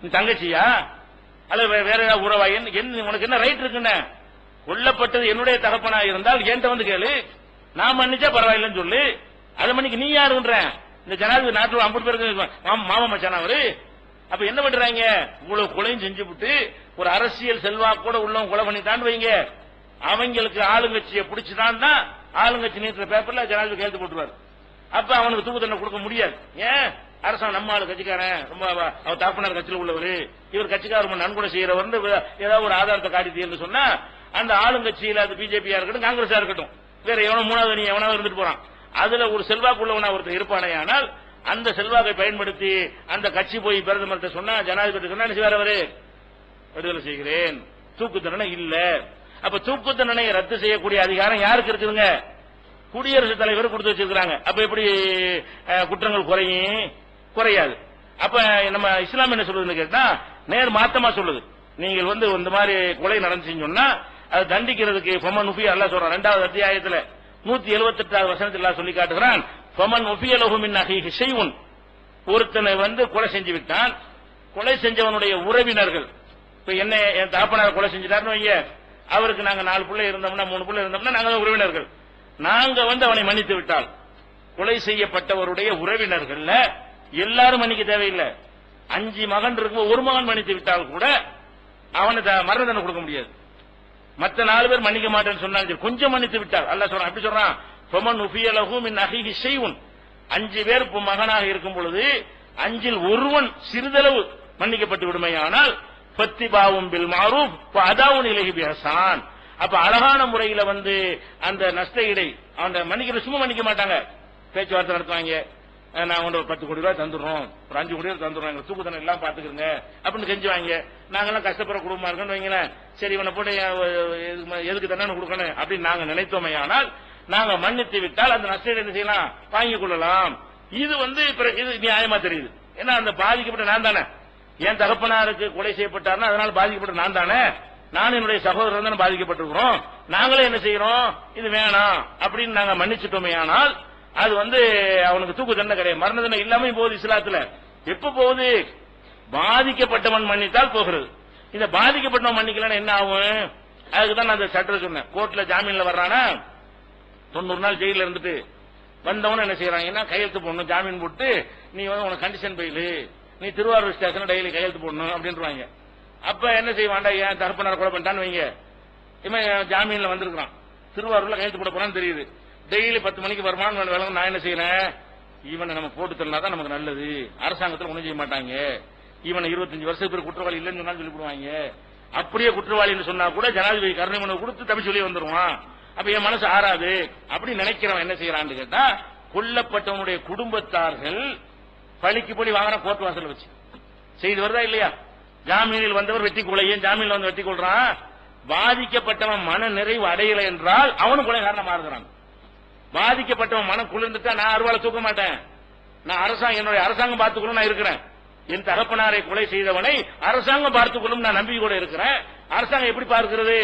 நீ தங்கச்சியா? அல்லது வேற ஏதாவது உறவா? உனக்கு என்ன ரைட் இருக்குன்னு? கொல்லப்பட்டது என்னுடைய தகப்பனா இருந்தால் என்கிட்ட கேளு, நான் மன்னிச்சா பரவாயில்லைன்னு சொல்லு. அது மணிக்கு நீ யாருன்ற? இந்த ஜனாதிபதி நாட்டில் 50 பேருக்கு மாமா மச்சான் அவரு. அப்ப என்ன பண்றாங்க? இவ்வளவு கொலையும் செஞ்சு விட்டு ஒரு அரசியல் செல்வாக்கூட உள்ளவங்க கொலை பண்ணிட்டான்னு வைங்க, அவங்களுக்கு ஆளுங்கட்சியை பிடிச்சுதான் ஆளுங்கட்சி நீட்டுற பேப்பர்ல ஜனாதிபதி கையெழுத்து போட்டுருவாரு. அப்ப அவனுக்கு தூக்கு தண்டனை கொடுக்க முடியாது. ஏன்? அரசாங்கம் நம்ம ஆளு கட்சிக்காரன், ரொம்ப அவர் தாப்பனார் கட்சியில் உள்ளவர், இவர் கட்சிக்காரர் நன்கொடை செய்யறவர் ஏதாவது ஒரு ஆதாரத்தை காட்டி சொன்னா அந்த ஆளுங்கட்சியில அது பிஜேபியா இருக்கட்டும் காங்கிரஸா இருக்கட்டும் வேற எவனோ மூணாவது அணி எவனாவது இருந்துட்டு போறான், அதுல ஒரு செல்வாக்கு உள்ளவனா ஒருத்தர் இருப்பானே, ஆனால் அந்த செல்வாக்கை பயன்படுத்தி அந்த கட்சி போய் பிரதமர்கிட்ட சொன்னா, ஜனாதிபதி சொன்னா வேற அவரு விடுதலை செய்கிறேன், தூக்கு தண்டனை இல்ல. அப்ப தூக்கு தண்டனையை ரத்து செய்யக்கூடிய அதிகாரம் யாருக்கு இருக்குதுங்க? குடியரசுத் தலைவர் கொடுத்து வச்சிருக்காங்க. அப்ப எப்படி குற்றங்கள் குறையாது. அப்ப நம்ம இஸ்லாம் என்ன சொல்லுதுன்னு கேட்டா நேர் மாத்தமா சொல்லுது. நீங்கள் இந்த மாதிரி கொலை நடந்துச்சுன்னு சொன்னா அது தண்டிக்கிறதுக்கு ஃபமன் உஃபி அல்லாஹ் சொல்றான் 2வது அத்தியாயத்துல 178வது வசனத்தில் அல்லாஹ் சொல்லி காட்டுகிறான், ஃபமன் உஃபிய லஹு மின் அஹீஹி ஷைஉன், ஒருத்தனை கொலை செஞ்சு விட்டான், கொலை செஞ்சவனுடைய உறவினர்கள், இப்ப என்ன என் தகப்பனார் கொலை செஞ்சுட்டாருன்னு வைங்க, அவருக்கு நாங்க 4 பிள்ளை இருந்தோம்னா 3 பிள்ளை இருந்தோம்னா நாங்க உறவினர்கள், நாங்க அவனை மன்னித்து விட்டால், கொலை செய்யப்பட்டவருடைய உறவினர்கள் எல்லாரும் மன்னிக்க தேவையில்லை, 5 மகன் இருக்கும் ஒரு மகன் மன்னித்து விட்டால் கூட அவனுக்கு மரண தண்டனை கொடுக்க முடியாது. மற்ற 4 பேர் மன்னிக்க மாட்டேன்னு சொன்னாங்க, கொஞ்சம் மன்னித்து விட்டால் அல்லாஹ் சொல்றான். அப்படி சொல்றான், ஃபமன் உஃபிய லஹு மின் அஹீஹி ஷைஉன், 5 பேர் மகனாக இருக்கும் பொழுது 5ல் ஒருவன் சிறிதளவு மன்னிக்கப்பட்டு விடுமையானால் ஃபத்திபாவும் பில் மஅரூஃப் வஅதாவுன் இலைஹி பிஹசான். அப்ப அழகான முறையில அந்த நஷ்ட இடை அந்த மன்னிக்கிற சும்மா மன்னிக்க மாட்டாங்க, பேச்சுவார்த்தை நடத்துவாங்க. நாங்க ஒரு 10 கோடி ரூபாய் தந்துடுறோம், ஒரு 5 கோடி ரூபாய் தந்துடுறோம், எங்க தூக்கு தண்டனை எல்லாம் பாத்துக்கிறங்க அப்படின்னு செஞ்சுவாங்க. நாங்கெல்லாம் கஷ்டப்படுற குடும்பமா இருக்கோம்னு வைங்களேன், சரி இவனை போட்டு எதுக்கு தண்டனை கொடுக்கணும் அப்படின்னு நாங்க நினைத்தோமே, ஆனால் நாங்க மன்னித்து விட்டால் அந்த நஷ்ட என்ன செய்யலாம், வாங்கிக் கொள்ளலாம். இது இது நியாயமா தெரியுது. ஏன்னா அந்த பாதிக்கப்பட்ட நான் தானே, என் தகப்பனாருக்கு கொலை செய்யப்பட்டாருன்னா அதனால பாதிக்கப்பட்ட நான் தானே, நான் என்னுடைய சகோதரர் தானே பாதிக்கப்பட்டிருக்கிறோம், நாங்களே என்ன செய்யறோம், இது வேணாம் அப்படின்னு நாங்க மன்னிச்சுட்டோமே, ஆனால் அது அவனுக்கு தூக்கு தண்டனை கிடையாது, மரண தண்டனை இல்லாம போகுது. இஸ்லாத்துல எப்ப போகுது, பாதிக்கப்பட்டவன் மன்னித்தால் போகிறது. இந்த பாதிக்கப்பட்டவன் மன்னிக்கலன்னா என்ன ஆகும், அதுக்குதான் நான் அந்த சட்டம் சொன்னேன். கோர்ட்ல ஜாமீன்ல வர்றானா 90 நாள் ஜெயில இருந்துட்டு வந்தவன என்ன செய்யறாங்கன்னா கையெழுத்து போடணும், ஜாமீன் போட்டு நீ உனக்கு கண்டிஷன் பெயில், நீ திருவாரூர் ஸ்டேஷன் டெய்லி கையெழுத்து போடணும் அப்படின்றாங்க. அப்ப என்ன செய்வான்டா, ஏன் தகப்பனார் கொலை பண்ணிட்டான்னு வைங்க, இவன் ஜாமீன்ல வந்திருக்கான், திருவாரூர்ல கையெழுத்து போட போறான்னு தெரியுது, டெய்லி 10 மணிக்கு வருமானம் விளங்க, நான் என்ன செய்யறேன், இவனை நம்ம போட்டு தரலாம் நமக்கு நல்லது, அரசாங்கத்தில் ஒண்ணும் செய்ய மாட்டாங்க, இவனை 25 வருஷம் பேர் குற்றவாளி இல்லைன்னு சொன்னாலும் சொல்லி போடுவாங்க, அப்படியே குற்றவாளின்னு சொன்னா கூட ஜனாதிபதி கருணை மனு கொடுத்து தப்பி சொல்லி வந்துருவான். அப்ப என் மனசு ஆறாது அப்படி நினைக்கிறவன் என்ன செய்யறான்னு கேட்டா, கொல்லப்பட்டவனுடைய குடும்பத்தார்கள் பழிக்கு பழி வாங்குற கோர்ட் வாசல் வச்சு செய்து வருதா இல்லையா, ஜாமீனில் வந்தவர் வெட்டி கொலை, ஏன் ஜாமீன்ல வந்து வெட்டி கொள்றான், பாதிக்கப்பட்டவன் மன நிறைவு அடையலை என்றால் அவனும் கொலைகாரனா மாறுகிறான். பாதிக்கப்பட்டவன் மனம் குளிர்ந்துட்டா நான் அருவாளை தூக்க மாட்டேன், நான் என்னுடைய அரசாங்கம் பார்த்துக்கொள்ளும் நான் இருக்கிறேன், என் தகப்பனாரை கொலை செய்தவனை அரசாங்கம் பார்த்துக்கொள்ளும் நான் நம்பிக்கையோட இருக்கிறேன். அரசாங்கம் எப்படி பார்க்கிறது,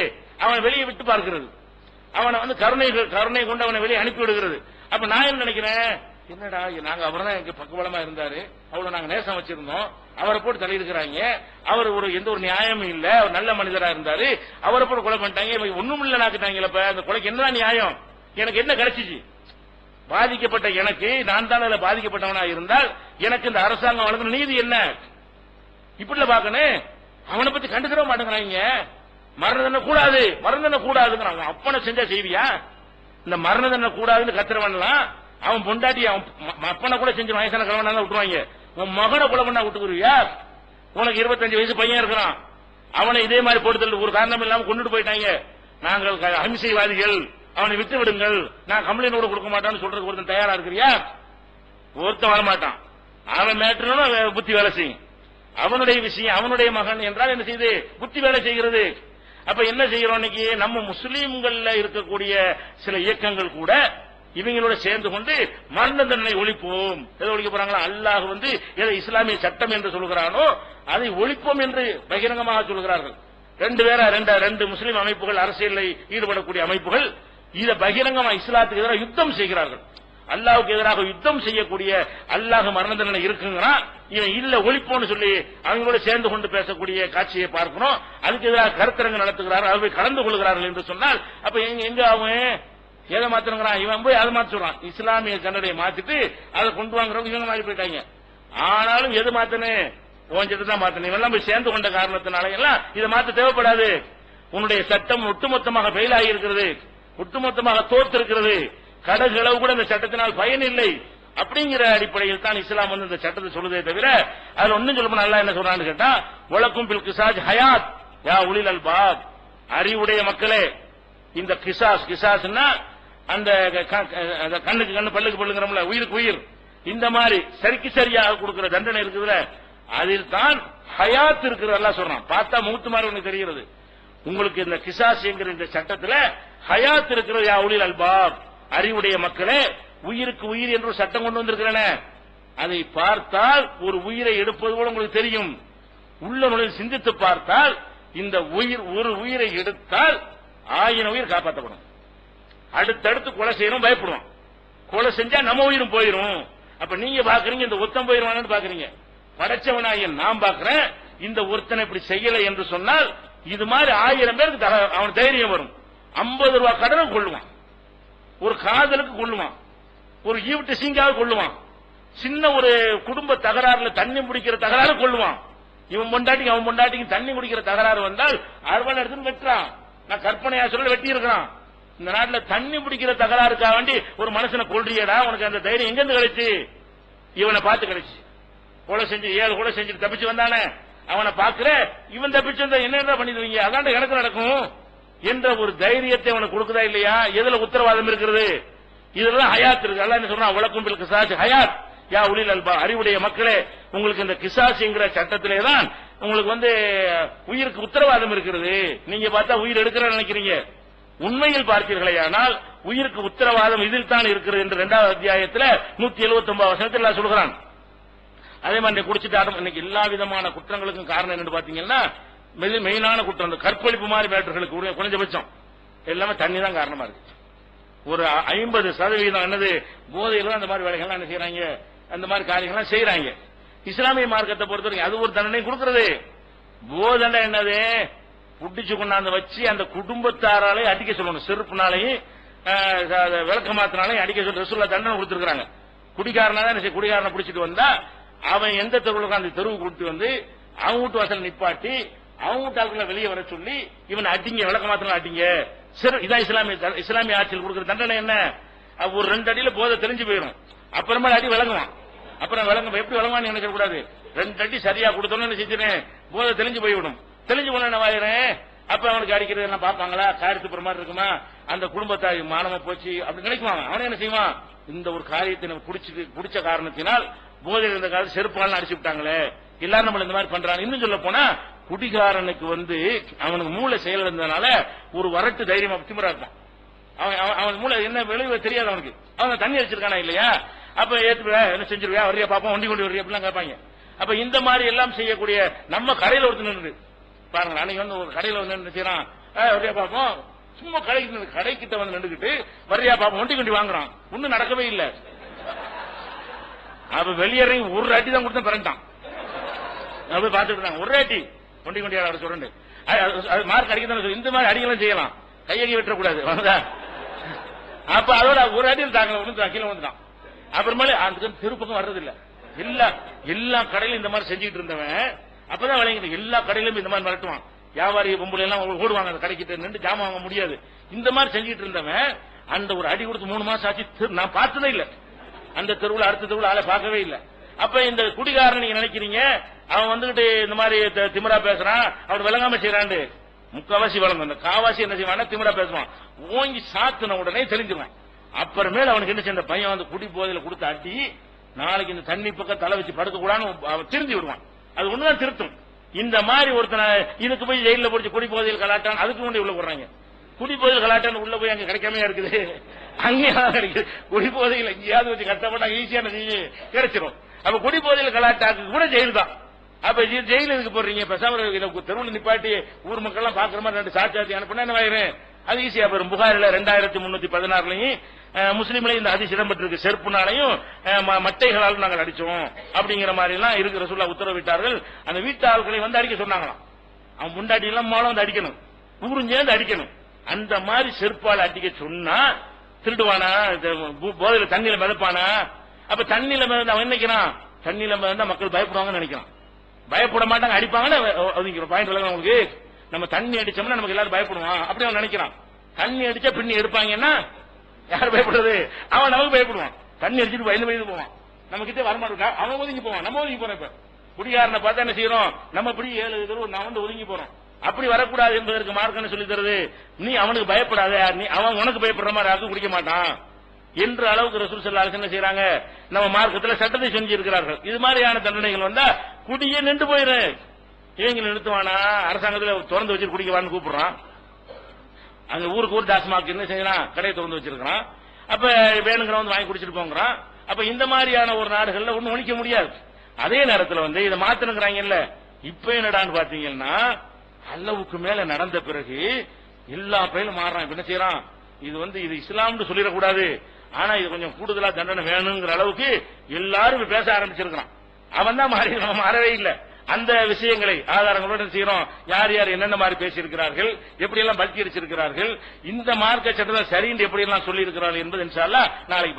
அவனை வெளியே விட்டு பார்க்கிறது, அவனை கருணை கொண்டு அவனை வெளியே அனுப்பி விடுகிறது. அப்ப நான் என்ன நினைக்கிறேன், என்னடா நாங்க அவர்தான் எங்க பக்கபலமா இருந்தாரு, அவ்வளவு நாங்க நேசம் வச்சிருந்தோம், அவரை போட்டு தள்ளியிருக்கிறாங்க, அவர் எந்த ஒரு நியாயமும் இல்ல, அவர் நல்ல மனிதரா இருந்தாரு, அவரை போட்டு கொலை பண்ணிட்டாங்க, ஒண்ணும் இல்ல நாக்கிட்டாங்களப்ப, அந்த கொலைக்கு என்னதான் நியாயம், எனக்கு என்ன கிடைச்சிச்சு, பாதிக்கப்பட்ட எனக்கு நான் தான் அதுல பாதிக்கப்பட்டவனா இருந்தால் எனக்கு இந்த அரசாங்கம் வழங்கின நீதி என்ன, இப்படில பாக்கணும். அவனை பத்தி கண்டுக்கிற மாட்டேங்கிறாங்க, மரண தண்டனை கூடாது, மரண தண்டனை கூடாதுங்கிறாங்க. அப்பனை செஞ்சா செய்வியா, இந்த மரண தண்டனை கூடாதுன்னு கத்துறவன்லாம் அவன் பொண்டாட்டி அவன் அப்பனை கூட செஞ்சு வயசான கிழவனா விட்டுருவாங்க, உன் மகனை கொலை பண்ணா விட்டுக்குருவியா, உனக்கு 25 வயசு பையன் இருக்கிறான், அவனை இதே மாதிரி போட்டு ஒரு காரணம் இல்லாம கொண்டுட்டு போயிட்டாங்க, நாங்கள் அஹிம்சைவாதிகள், அவனை விட்டு விடுங்கள், நான் கம்ப்ளைண்ட் கூட கொடுக்க மாட்டான்னு சொல்றதுக்கு ஒருத்தன் தயாரா இருக்கிறியா, ஒருத்தன் வரமாட்டான். அவன் மேட்டர் புத்தி வேலை செய்யும், அவனுடைய விஷயம் அவனுடைய மகன் என்றால் என்ன செய்யுது, புத்தி வேலை செய்கிறது. அப்ப என்ன செய்யறோம், இன்னைக்கு நம்ம முஸ்லீம்கள்ல இருக்கக்கூடிய சில இயக்கங்கள் கூட இவங்களோட சேர்ந்து கொண்டு மரண தண்டனை ஒழிப்போம், எதை ஒழிக்க போறாங்களா, அல்லாஹ் எதை இஸ்லாமிய சட்டம் என்று சொல்கிறானோ அதை ஒழிப்போம் என்று பகிரங்கமாக சொல்கிறார்கள். ரெண்டு முஸ்லீம் அமைப்புகள், அரசியலில் ஈடுபடக்கூடிய அமைப்புகள் இதை பகிரங்கமா இஸ்லாத்துக்கு எதிராக யுத்தம் செய்கிறார்கள். அல்லாஹ்வுக்கு எதிராக யுத்தம் செய்யக்கூடிய அல்லாஹ் மரண தண்டனை இருக்குங்கன்னா இவன் இல்ல ஒழிப்போன்னு சொல்லி அவங்களோட சேர்ந்து கொண்டு பேசக்கூடிய காட்சியை பார்க்கணும். அதுக்கு எதிராக கருத்தரங்கு நடத்துகிறார்கள், அவை கலந்து கொள்கிறார்கள் என்று சொன்னால் அப்ப எங்க அவன் எதை மாத்திருக்கிறான், இவன் போய் அதை மாத்தி சொல்றான், இஸ்லாமிய தண்டனையை மாத்திட்டு அதை கொண்டு வாங்குறவங்க இவங்க மாறி போயிட்டாங்க. ஆனாலும் எது மாத்தனு ஓஞ்சிட்டு தான் மாத்தணும், இவெல்லாம் போய் சேர்ந்து கொண்ட காரணத்தினால எல்லாம் இதை மாத்த தேவைப்படாது. உன்னுடைய சட்டம் ஒட்டுமொத்தமாக ஃபெயில் ஆகியிருக்கிறது, ஒட்டுமொத்தமாக தோற்றிருக்கிறது, கடகளவு கூட இந்த சட்டத்தினால் பயன் இல்லை அப்படிங்கிற அடிப்படையில் தான் இஸ்லாம் இந்த சட்டத்தை சொல்லுதே தவிர அதுல ஒன்னும் சொல்ல நல்லா என்ன சொல்றான்னு கேட்டா, வலக்கும் பில் கிசாஜ் ஹயாத் யா உலில் அல்பாப், அறிவுடைய மக்களே, இந்த கிசாஸ்னா அந்த கண்ணுக்கு கண்ணு பல்லுக்கு பல்லுங்கிறோம்ல, உயிருக்கு உயிர், இந்த மாதிரி சரிக்கு சரியாக கொடுக்கிற தண்டனை இருக்குதுல, அதில் தான் ஹயாத் இருக்கிறது எல்லாம் சொல்றான். பார்த்தா மூத்து மாதிரி ஒண்ணு தெரிகிறது. உங்களுக்கு இந்த கிசாஸ் என்கிற இந்த சட்டத்துல ஹயாத் இருக்கிறது. யா உலில் அல்பாப், அறிவுடைய மக்களே, உயிருக்கு உயிர் என்று ஒரு சட்டம் கொண்டு வந்திருக்கிறேன். அதை பார்த்தால் ஒரு உயிரை எடுப்பது கூட உங்களுக்கு தெரியும். உள்ள நுழைந்து சிந்தித்து பார்த்தால் இந்த உயிர், ஒரு உயிரை எடுத்தால் 1000 உயிர் காப்பாற்றப்படும். அடுத்தடுத்து கொலை செய்யணும், பயப்படுவான். கொலை செஞ்சா நம்ம உயிரும் போயிரும். அப்ப நீங்க பாக்குறீங்க இந்த ஒத்தம் போயிருவானு பாக்குறீங்க. படைச்சவனாய நான் பாக்குறேன், இந்த ஒருத்தனை இப்படி செய்யல என்று சொன்னால் இது மாதிரி 1000 பேருக்கு அவன் தைரியம் வரும். 50 ரூபாய் கடனை கொள்ளுவான், ஒரு காதலுக்கு கொள்ளுவான், ஒரு ஈவிட்டு சீங்காக கொள்ளுவான், சின்ன ஒரு குடும்ப தகராறுல தண்ணி முடிக்கிற தகராறு கொள்ளுவான். இவன் பொண்டாட்டிக்கு அவன் பொண்டாட்டிக்கு தண்ணி குடிக்கிற தகராறு வந்தால் அறுவடை எடுத்துன்னு வெட்டுறான். நான் கற்பனையா சொல்ல வெட்டி இருக்கிறான். இந்த நாட்டில் தண்ணி பிடிக்கிற தகராறுக்காக வேண்டி ஒரு மனுஷனை கொள்றியடா, உனக்கு அந்த தைரியம் எங்க இருந்து கிடைச்சு? இவனை பார்த்து கிடைச்சு. கொலை செஞ்சு 7 கொலை செஞ்சு தப்பிச்சு வந்தானே, அவனை பாக்குற, இவன் தப்பிச்சு வந்தா என்ன பண்ணிடுவீங்க, அதான் எனக்கு நடக்கும் என்ற ஒரு தைரியத்தை அவனுக்கு கொடுக்குதா இல்லையா? எதுல உத்தரவாதம் இருக்கிறது? இதெல்லாம் ஹயாத் இருக்கு. அல்லாஹ் என்ன சொல்றான்? வலக்கும் பில் கிசாஸ் ஹயாத் யா உலில் அல்பா, அறிவுடைய மக்களே, உங்களுக்கு இந்த கிசாஸ் என்கிற சட்டத்திலே தான் உங்களுக்கு உயிருக்கு உத்தரவாதம் இருக்கிறது. நீங்க பார்த்தா உயிர் எடுக்கிற நினைக்கிறீங்க, உண்மையில் பார்த்தீர்களே ஆனால் உயிருக்கு உத்தரவாதம் இதில் தான் இருக்கிறது என்று 2வது அத்தியாயத்தில் 179 வசனத்தில் எல்லாம் சொல்கிறான். அதே மாதிரி குடிச்சிட்டு இன்னைக்கு எல்லா விதமான குற்றங்களுக்கும் காரணம் என்னன்னு பாத்தீங்கன்னா, மெயினான குற்றம் கற்பழிப்பு மாதிரி மேட்டர்களுக்கு குறைஞ்சபட்சம் எல்லாமே தண்ணி தான் காரணமா இருக்கு. ஒரு 50% என்னது போதையில அந்த மாதிரி வேலைகள்லாம் என்ன செய்யறாங்க, அந்த மாதிரி காரியங்கள்லாம் செய்யறாங்க. இஸ்லாமிய மார்க்கத்தை பொறுத்தவரைக்கும் அது ஒரு தண்டனை கொடுக்கிறது. போதண்டை என்னது, புடிச்சு கொண்டாந்து வச்சு அந்த குடும்பத்தாராலே அடிக்க சொல்லணும், செருப்புனாலையும் விளக்கமாத்தினாலையும் அடிக்க சொல்லி ரசூலுல்லாஹ் தண்டனை கொடுத்திருக்காங்க. குடிகாரனா தான் குடிகாரனை பிடிச்சிட்டு வந்தா அவன் எந்த தெருவுல அந்த தெருவு கூட்டி வந்து அவங்க வீட்டு வாசல் நிப்பாட்டி அவங்க வீட்டு ஆட்களை வெளியே வர சொல்லி இவன் அடிங்க, விளக்கமாத்தினால அடிங்க. இதான் இஸ்லாமிய ஆட்சியில் கொடுக்கிற தண்டனை. என்ன, ஒரு 2 அடியில போதை தெரிஞ்சு போயிடும், அப்புறமா அடி விளங்குவான். அப்புறம் எப்படி விளங்குவான்னு நினைக்க கூடாது. 2 அடி சரியா கொடுத்தோன்னு செஞ்சுறேன், போதை தெரிஞ்சு போய்விடும். தெரிஞ்சு போன என்ன வாயிறேன், அப்ப அவனுக்கு அடிக்கிறது எல்லாம் பார்ப்பாங்களா, காரியத்து மாதிரி இருக்குமா, அந்த குடும்பத்தாய் மானமா போச்சு அப்படி நினைக்குவாங்க. அவனே என்ன செய்வான், இந்த ஒரு காரியத்தை குடிச்ச காரணத்தினால் போதையில் இருந்த காலத்தில் செருப்பாலாம் அடிச்சு விட்டாங்களே, எல்லாரும் நம்மள இந்த மாதிரி பண்றாங்க. இன்னும் சொல்ல போனா குடிகாரனுக்கு அவனுக்கு மூளை செயல் இருந்ததுனால ஒரு வரட்டு தைரியமா திமிரா இருப்பான். அவன் மூளை என்ன விளைவு தெரியாது அவனுக்கு. அவன் தண்ணி அடிச்சிருக்கானா இல்லையா, அப்ப ஏத்துவியா, என்ன செஞ்சிருவியா, வரியா பாப்போம், வண்டி கொண்டு வரியா அப்படிலாம் கேட்பாங்க. அப்ப இந்த மாதிரி எல்லாம் செய்யக்கூடிய நம்ம கடையில் ஒருத்தர் நின்று பாருங்க, அன்னைக்கு ஒரு கடையில் வந்து செய்யறான், வரியா பாப்போம், சும்மா கடைக்கிட்ட வந்து நின்றுகிட்டு வரியா பாப்போம் வண்டி கொண்டு வாங்குறான், ஒன்னும் நடக்கவே இல்லை. அப்ப வெளியேறி ஒரு அடி தான் கொடுத்தா பிறந்தான். அப்படி பார்த்துட்டு இருந்தாங்க, ஒரு அடி கொண்டி கொண்டியாளர் சொல்றேன், மார்க் அடிக்க இந்த மாதிரி அடிக்கலாம் செய்யலாம், கையகி வெட்டக்கூடாது. அப்ப அதோட ஒரு அடியில் தாங்க கீழே வந்துட்டான். அப்புறமேல அந்த திருப்பக்கம் வர்றது இல்ல. எல்லா கடையிலும் இந்த மாதிரி செஞ்சுட்டு இருந்தவன் அப்பதான் விளையாங்க, எல்லா கடையிலும் இந்த மாதிரி மிரட்டுவான். வியாபாரி பொம்பளை எல்லாம் ஓடுவாங்க, அந்த கடைக்கிட்ட நின்று ஜாமான் வாங்க முடியாது. இந்த மாதிரி செஞ்சுட்டு இருந்தவன் அந்த ஒரு அடி கொடுத்து 3 மாசம் ஆச்சு, நான் பார்த்ததே இல்லை. அந்த தெருவில் அடுத்த தெருவில் ஆளை பார்க்கவே இல்லை. அப்ப இந்த குடிகாரன் நீங்க நினைக்கிறீங்க அவன் வந்துகிட்டு இந்த மாதிரி திமிரா பேசுறான், அவன் விளங்காம செய்யறான். முக்காவாசி விளங்கும், அந்த காவாசி என்ன செய்வான், திமிரா பேசுவான். ஓங்கி சாத்தின உடனே தெரிஞ்சுவான். அப்புறமேல அவனுக்கு என்ன செய்ய, பையன் வந்து குடி போதையில கொடுத்து அட்டி நாளைக்கு இந்த தண்ணி பக்கம் தலை வச்சு படுக்க கூடாதுன்னு அவன் திருந்தி விடுவான். அது ஒண்ணுதான் திருத்தும். இந்த மாதிரி ஒருத்தனை இதுக்கு போய் ஜெயில போட்டு குடி போதையில் கலாட்டான், அதுக்கு முன்னாடி உள்ள போடுறாங்க. குடி போதையில் கலாட்டான் உள்ள போய் அங்க கிடைக்காம இருக்குது, அங்கேயும் கிடைக்குது. குடி போதையில் எங்கேயாவது வச்சு கஷ்டப்பட்டா ஈஸியான கிடைச்சிடும். அப்ப குடி போதையில் கலாட்டாக்கு கூட ஜெயில் தான். அப்ப ஜெயில இதுக்கு போடுறீங்க, பெசாம தெருவில் நிப்பாட்டி ஊர் மக்கள் எல்லாம் பாக்குற மாதிரி 2 சாட்சி அனுப்பினா என்ன ஆயிரும், அது ஈஸியா போயிடும். புகாரில 2316 முஸ்லீம்லயும் இந்த அதிசயம் இடம்பெற்றிருக்கு. செருப்புனாலையும் மட்டைகளாலும் நாங்கள் அடிச்சோம் அப்படிங்கிற மாதிரி எல்லாம் இருக்கிற சொல்ல உத்தரவிட்டார்கள். அந்த வீட்டு ஆட்களை வந்து அடிக்க சொன்னாங்களாம். அவன் முண்டாட்டி எல்லாம் மூலம் வந்து அடிக்கணும், ஊருஞ்சேர்ந்து அடிக்கணும். அந்த மாதிரி செருப்பால் அடிக்க சொன்னா திருடுவானா, போதையில தண்ணியில மிதப்பானா? அப்ப தண்ணியில மிதந்து அவன் நினைக்கிறான், தண்ணியில மிதந்தா மக்கள் பயப்படுவாங்கன்னு நினைக்கிறான். பயப்பட மாட்டாங்க, அடிப்பாங்கன்னு பாயிண்ட் விளங்க உங்களுக்கு. நம்ம தண்ணி அடிச்சோம்னா நமக்கு எல்லாரும் பயப்படுவான் அப்படி அவன் நினைக்கிறான். தண்ணி அடிச்சா பின்னி எடுப்பாங்கன்னா யார் பயப்படுறது, அவன் நமக்கு பயப்படுவான். தண்ணி அடிச்சுட்டு பயந்து போவான், நம்ம கிட்டே வரமாட்டா, அவன் ஒதுங்கி போவான், நம்ம ஒதுங்கி போறோம். இப்ப குடிகாரனை பார்த்தா என்ன செய்யறோம், நம்ம இப்படி 7 நான் வந்து ஒதுங்கி போறோம். அப்படி வரக்கூடாது என்பதற்கு மார்க்கம் சொல்லி தருது, நீ அவனுக்கு பயப்படாத, நீ அவன் உனக்கு பயப்படுற மாதிரி யாருக்கும் குடிக்க மாட்டான் என்ற அளவுக்கு ரசூல் ஸல்லல்லாஹு அலைஹி வஸல்லம் என்ன செய்யறாங்க, நம்ம மார்க்கத்தில் சட்டத்தை செஞ்சு இருக்கிறார்கள். இது மாதிரியான தண்டனைகள் வந்தா குடியே நின்று போயிரு. இவங்க நிறுத்துவானா, அரசாங்கத்தில் திறந்து வச்சு குடிக்கவான்னு கூப்பிடுறான். அங்க ஊருக்கு ஊர் டாஸ்மாக் என்ன செய்யறான், கடையை திறந்து வச்சிருக்கான். அப்ப வேணுங்கிறவங்க வாங்கி குடிச்சிட்டு போங்கிறான். அப்ப இந்த மாதிரியான ஒரு நாடுகள்ல ஒன்னும் ஒழிக்க முடியாது. அதே நேரத்தில் வந்து இதை மாத்தணுங்கிறாங்கல்ல, இப்ப என்னடான்னு பாத்தீங்கன்னா அளவுக்கு மேல நடந்த பிறகு எல்லா பயிலும் மாறுறான். என்ன செய்யறான், இது வந்து இது இஸ்லாம்னு சொல்லிடக்கூடாது, ஆனா இது கொஞ்சம் கூடுதலா தண்டனை வேணுங்கிற அளவுக்கு எல்லாரும் பேச ஆரம்பிச்சிருக்கான். அவன் தான் மாறவே இல்லை. அந்த விஷயங்களை ஆதாரங்களுடன் செய்யறோம். யார் யார் என்னென்ன மாதிரி பேசியிருக்கிறார்கள், எப்படி எல்லாம் பல்கி அடிச்சிருக்கிறார்கள், இந்த மார்க்க சட்டத்தை சரின்னு எப்படி எல்லாம் சொல்லி இருக்கிறார்கள் என்பது இன்ஷா அல்லாஹ் நாளைக்கு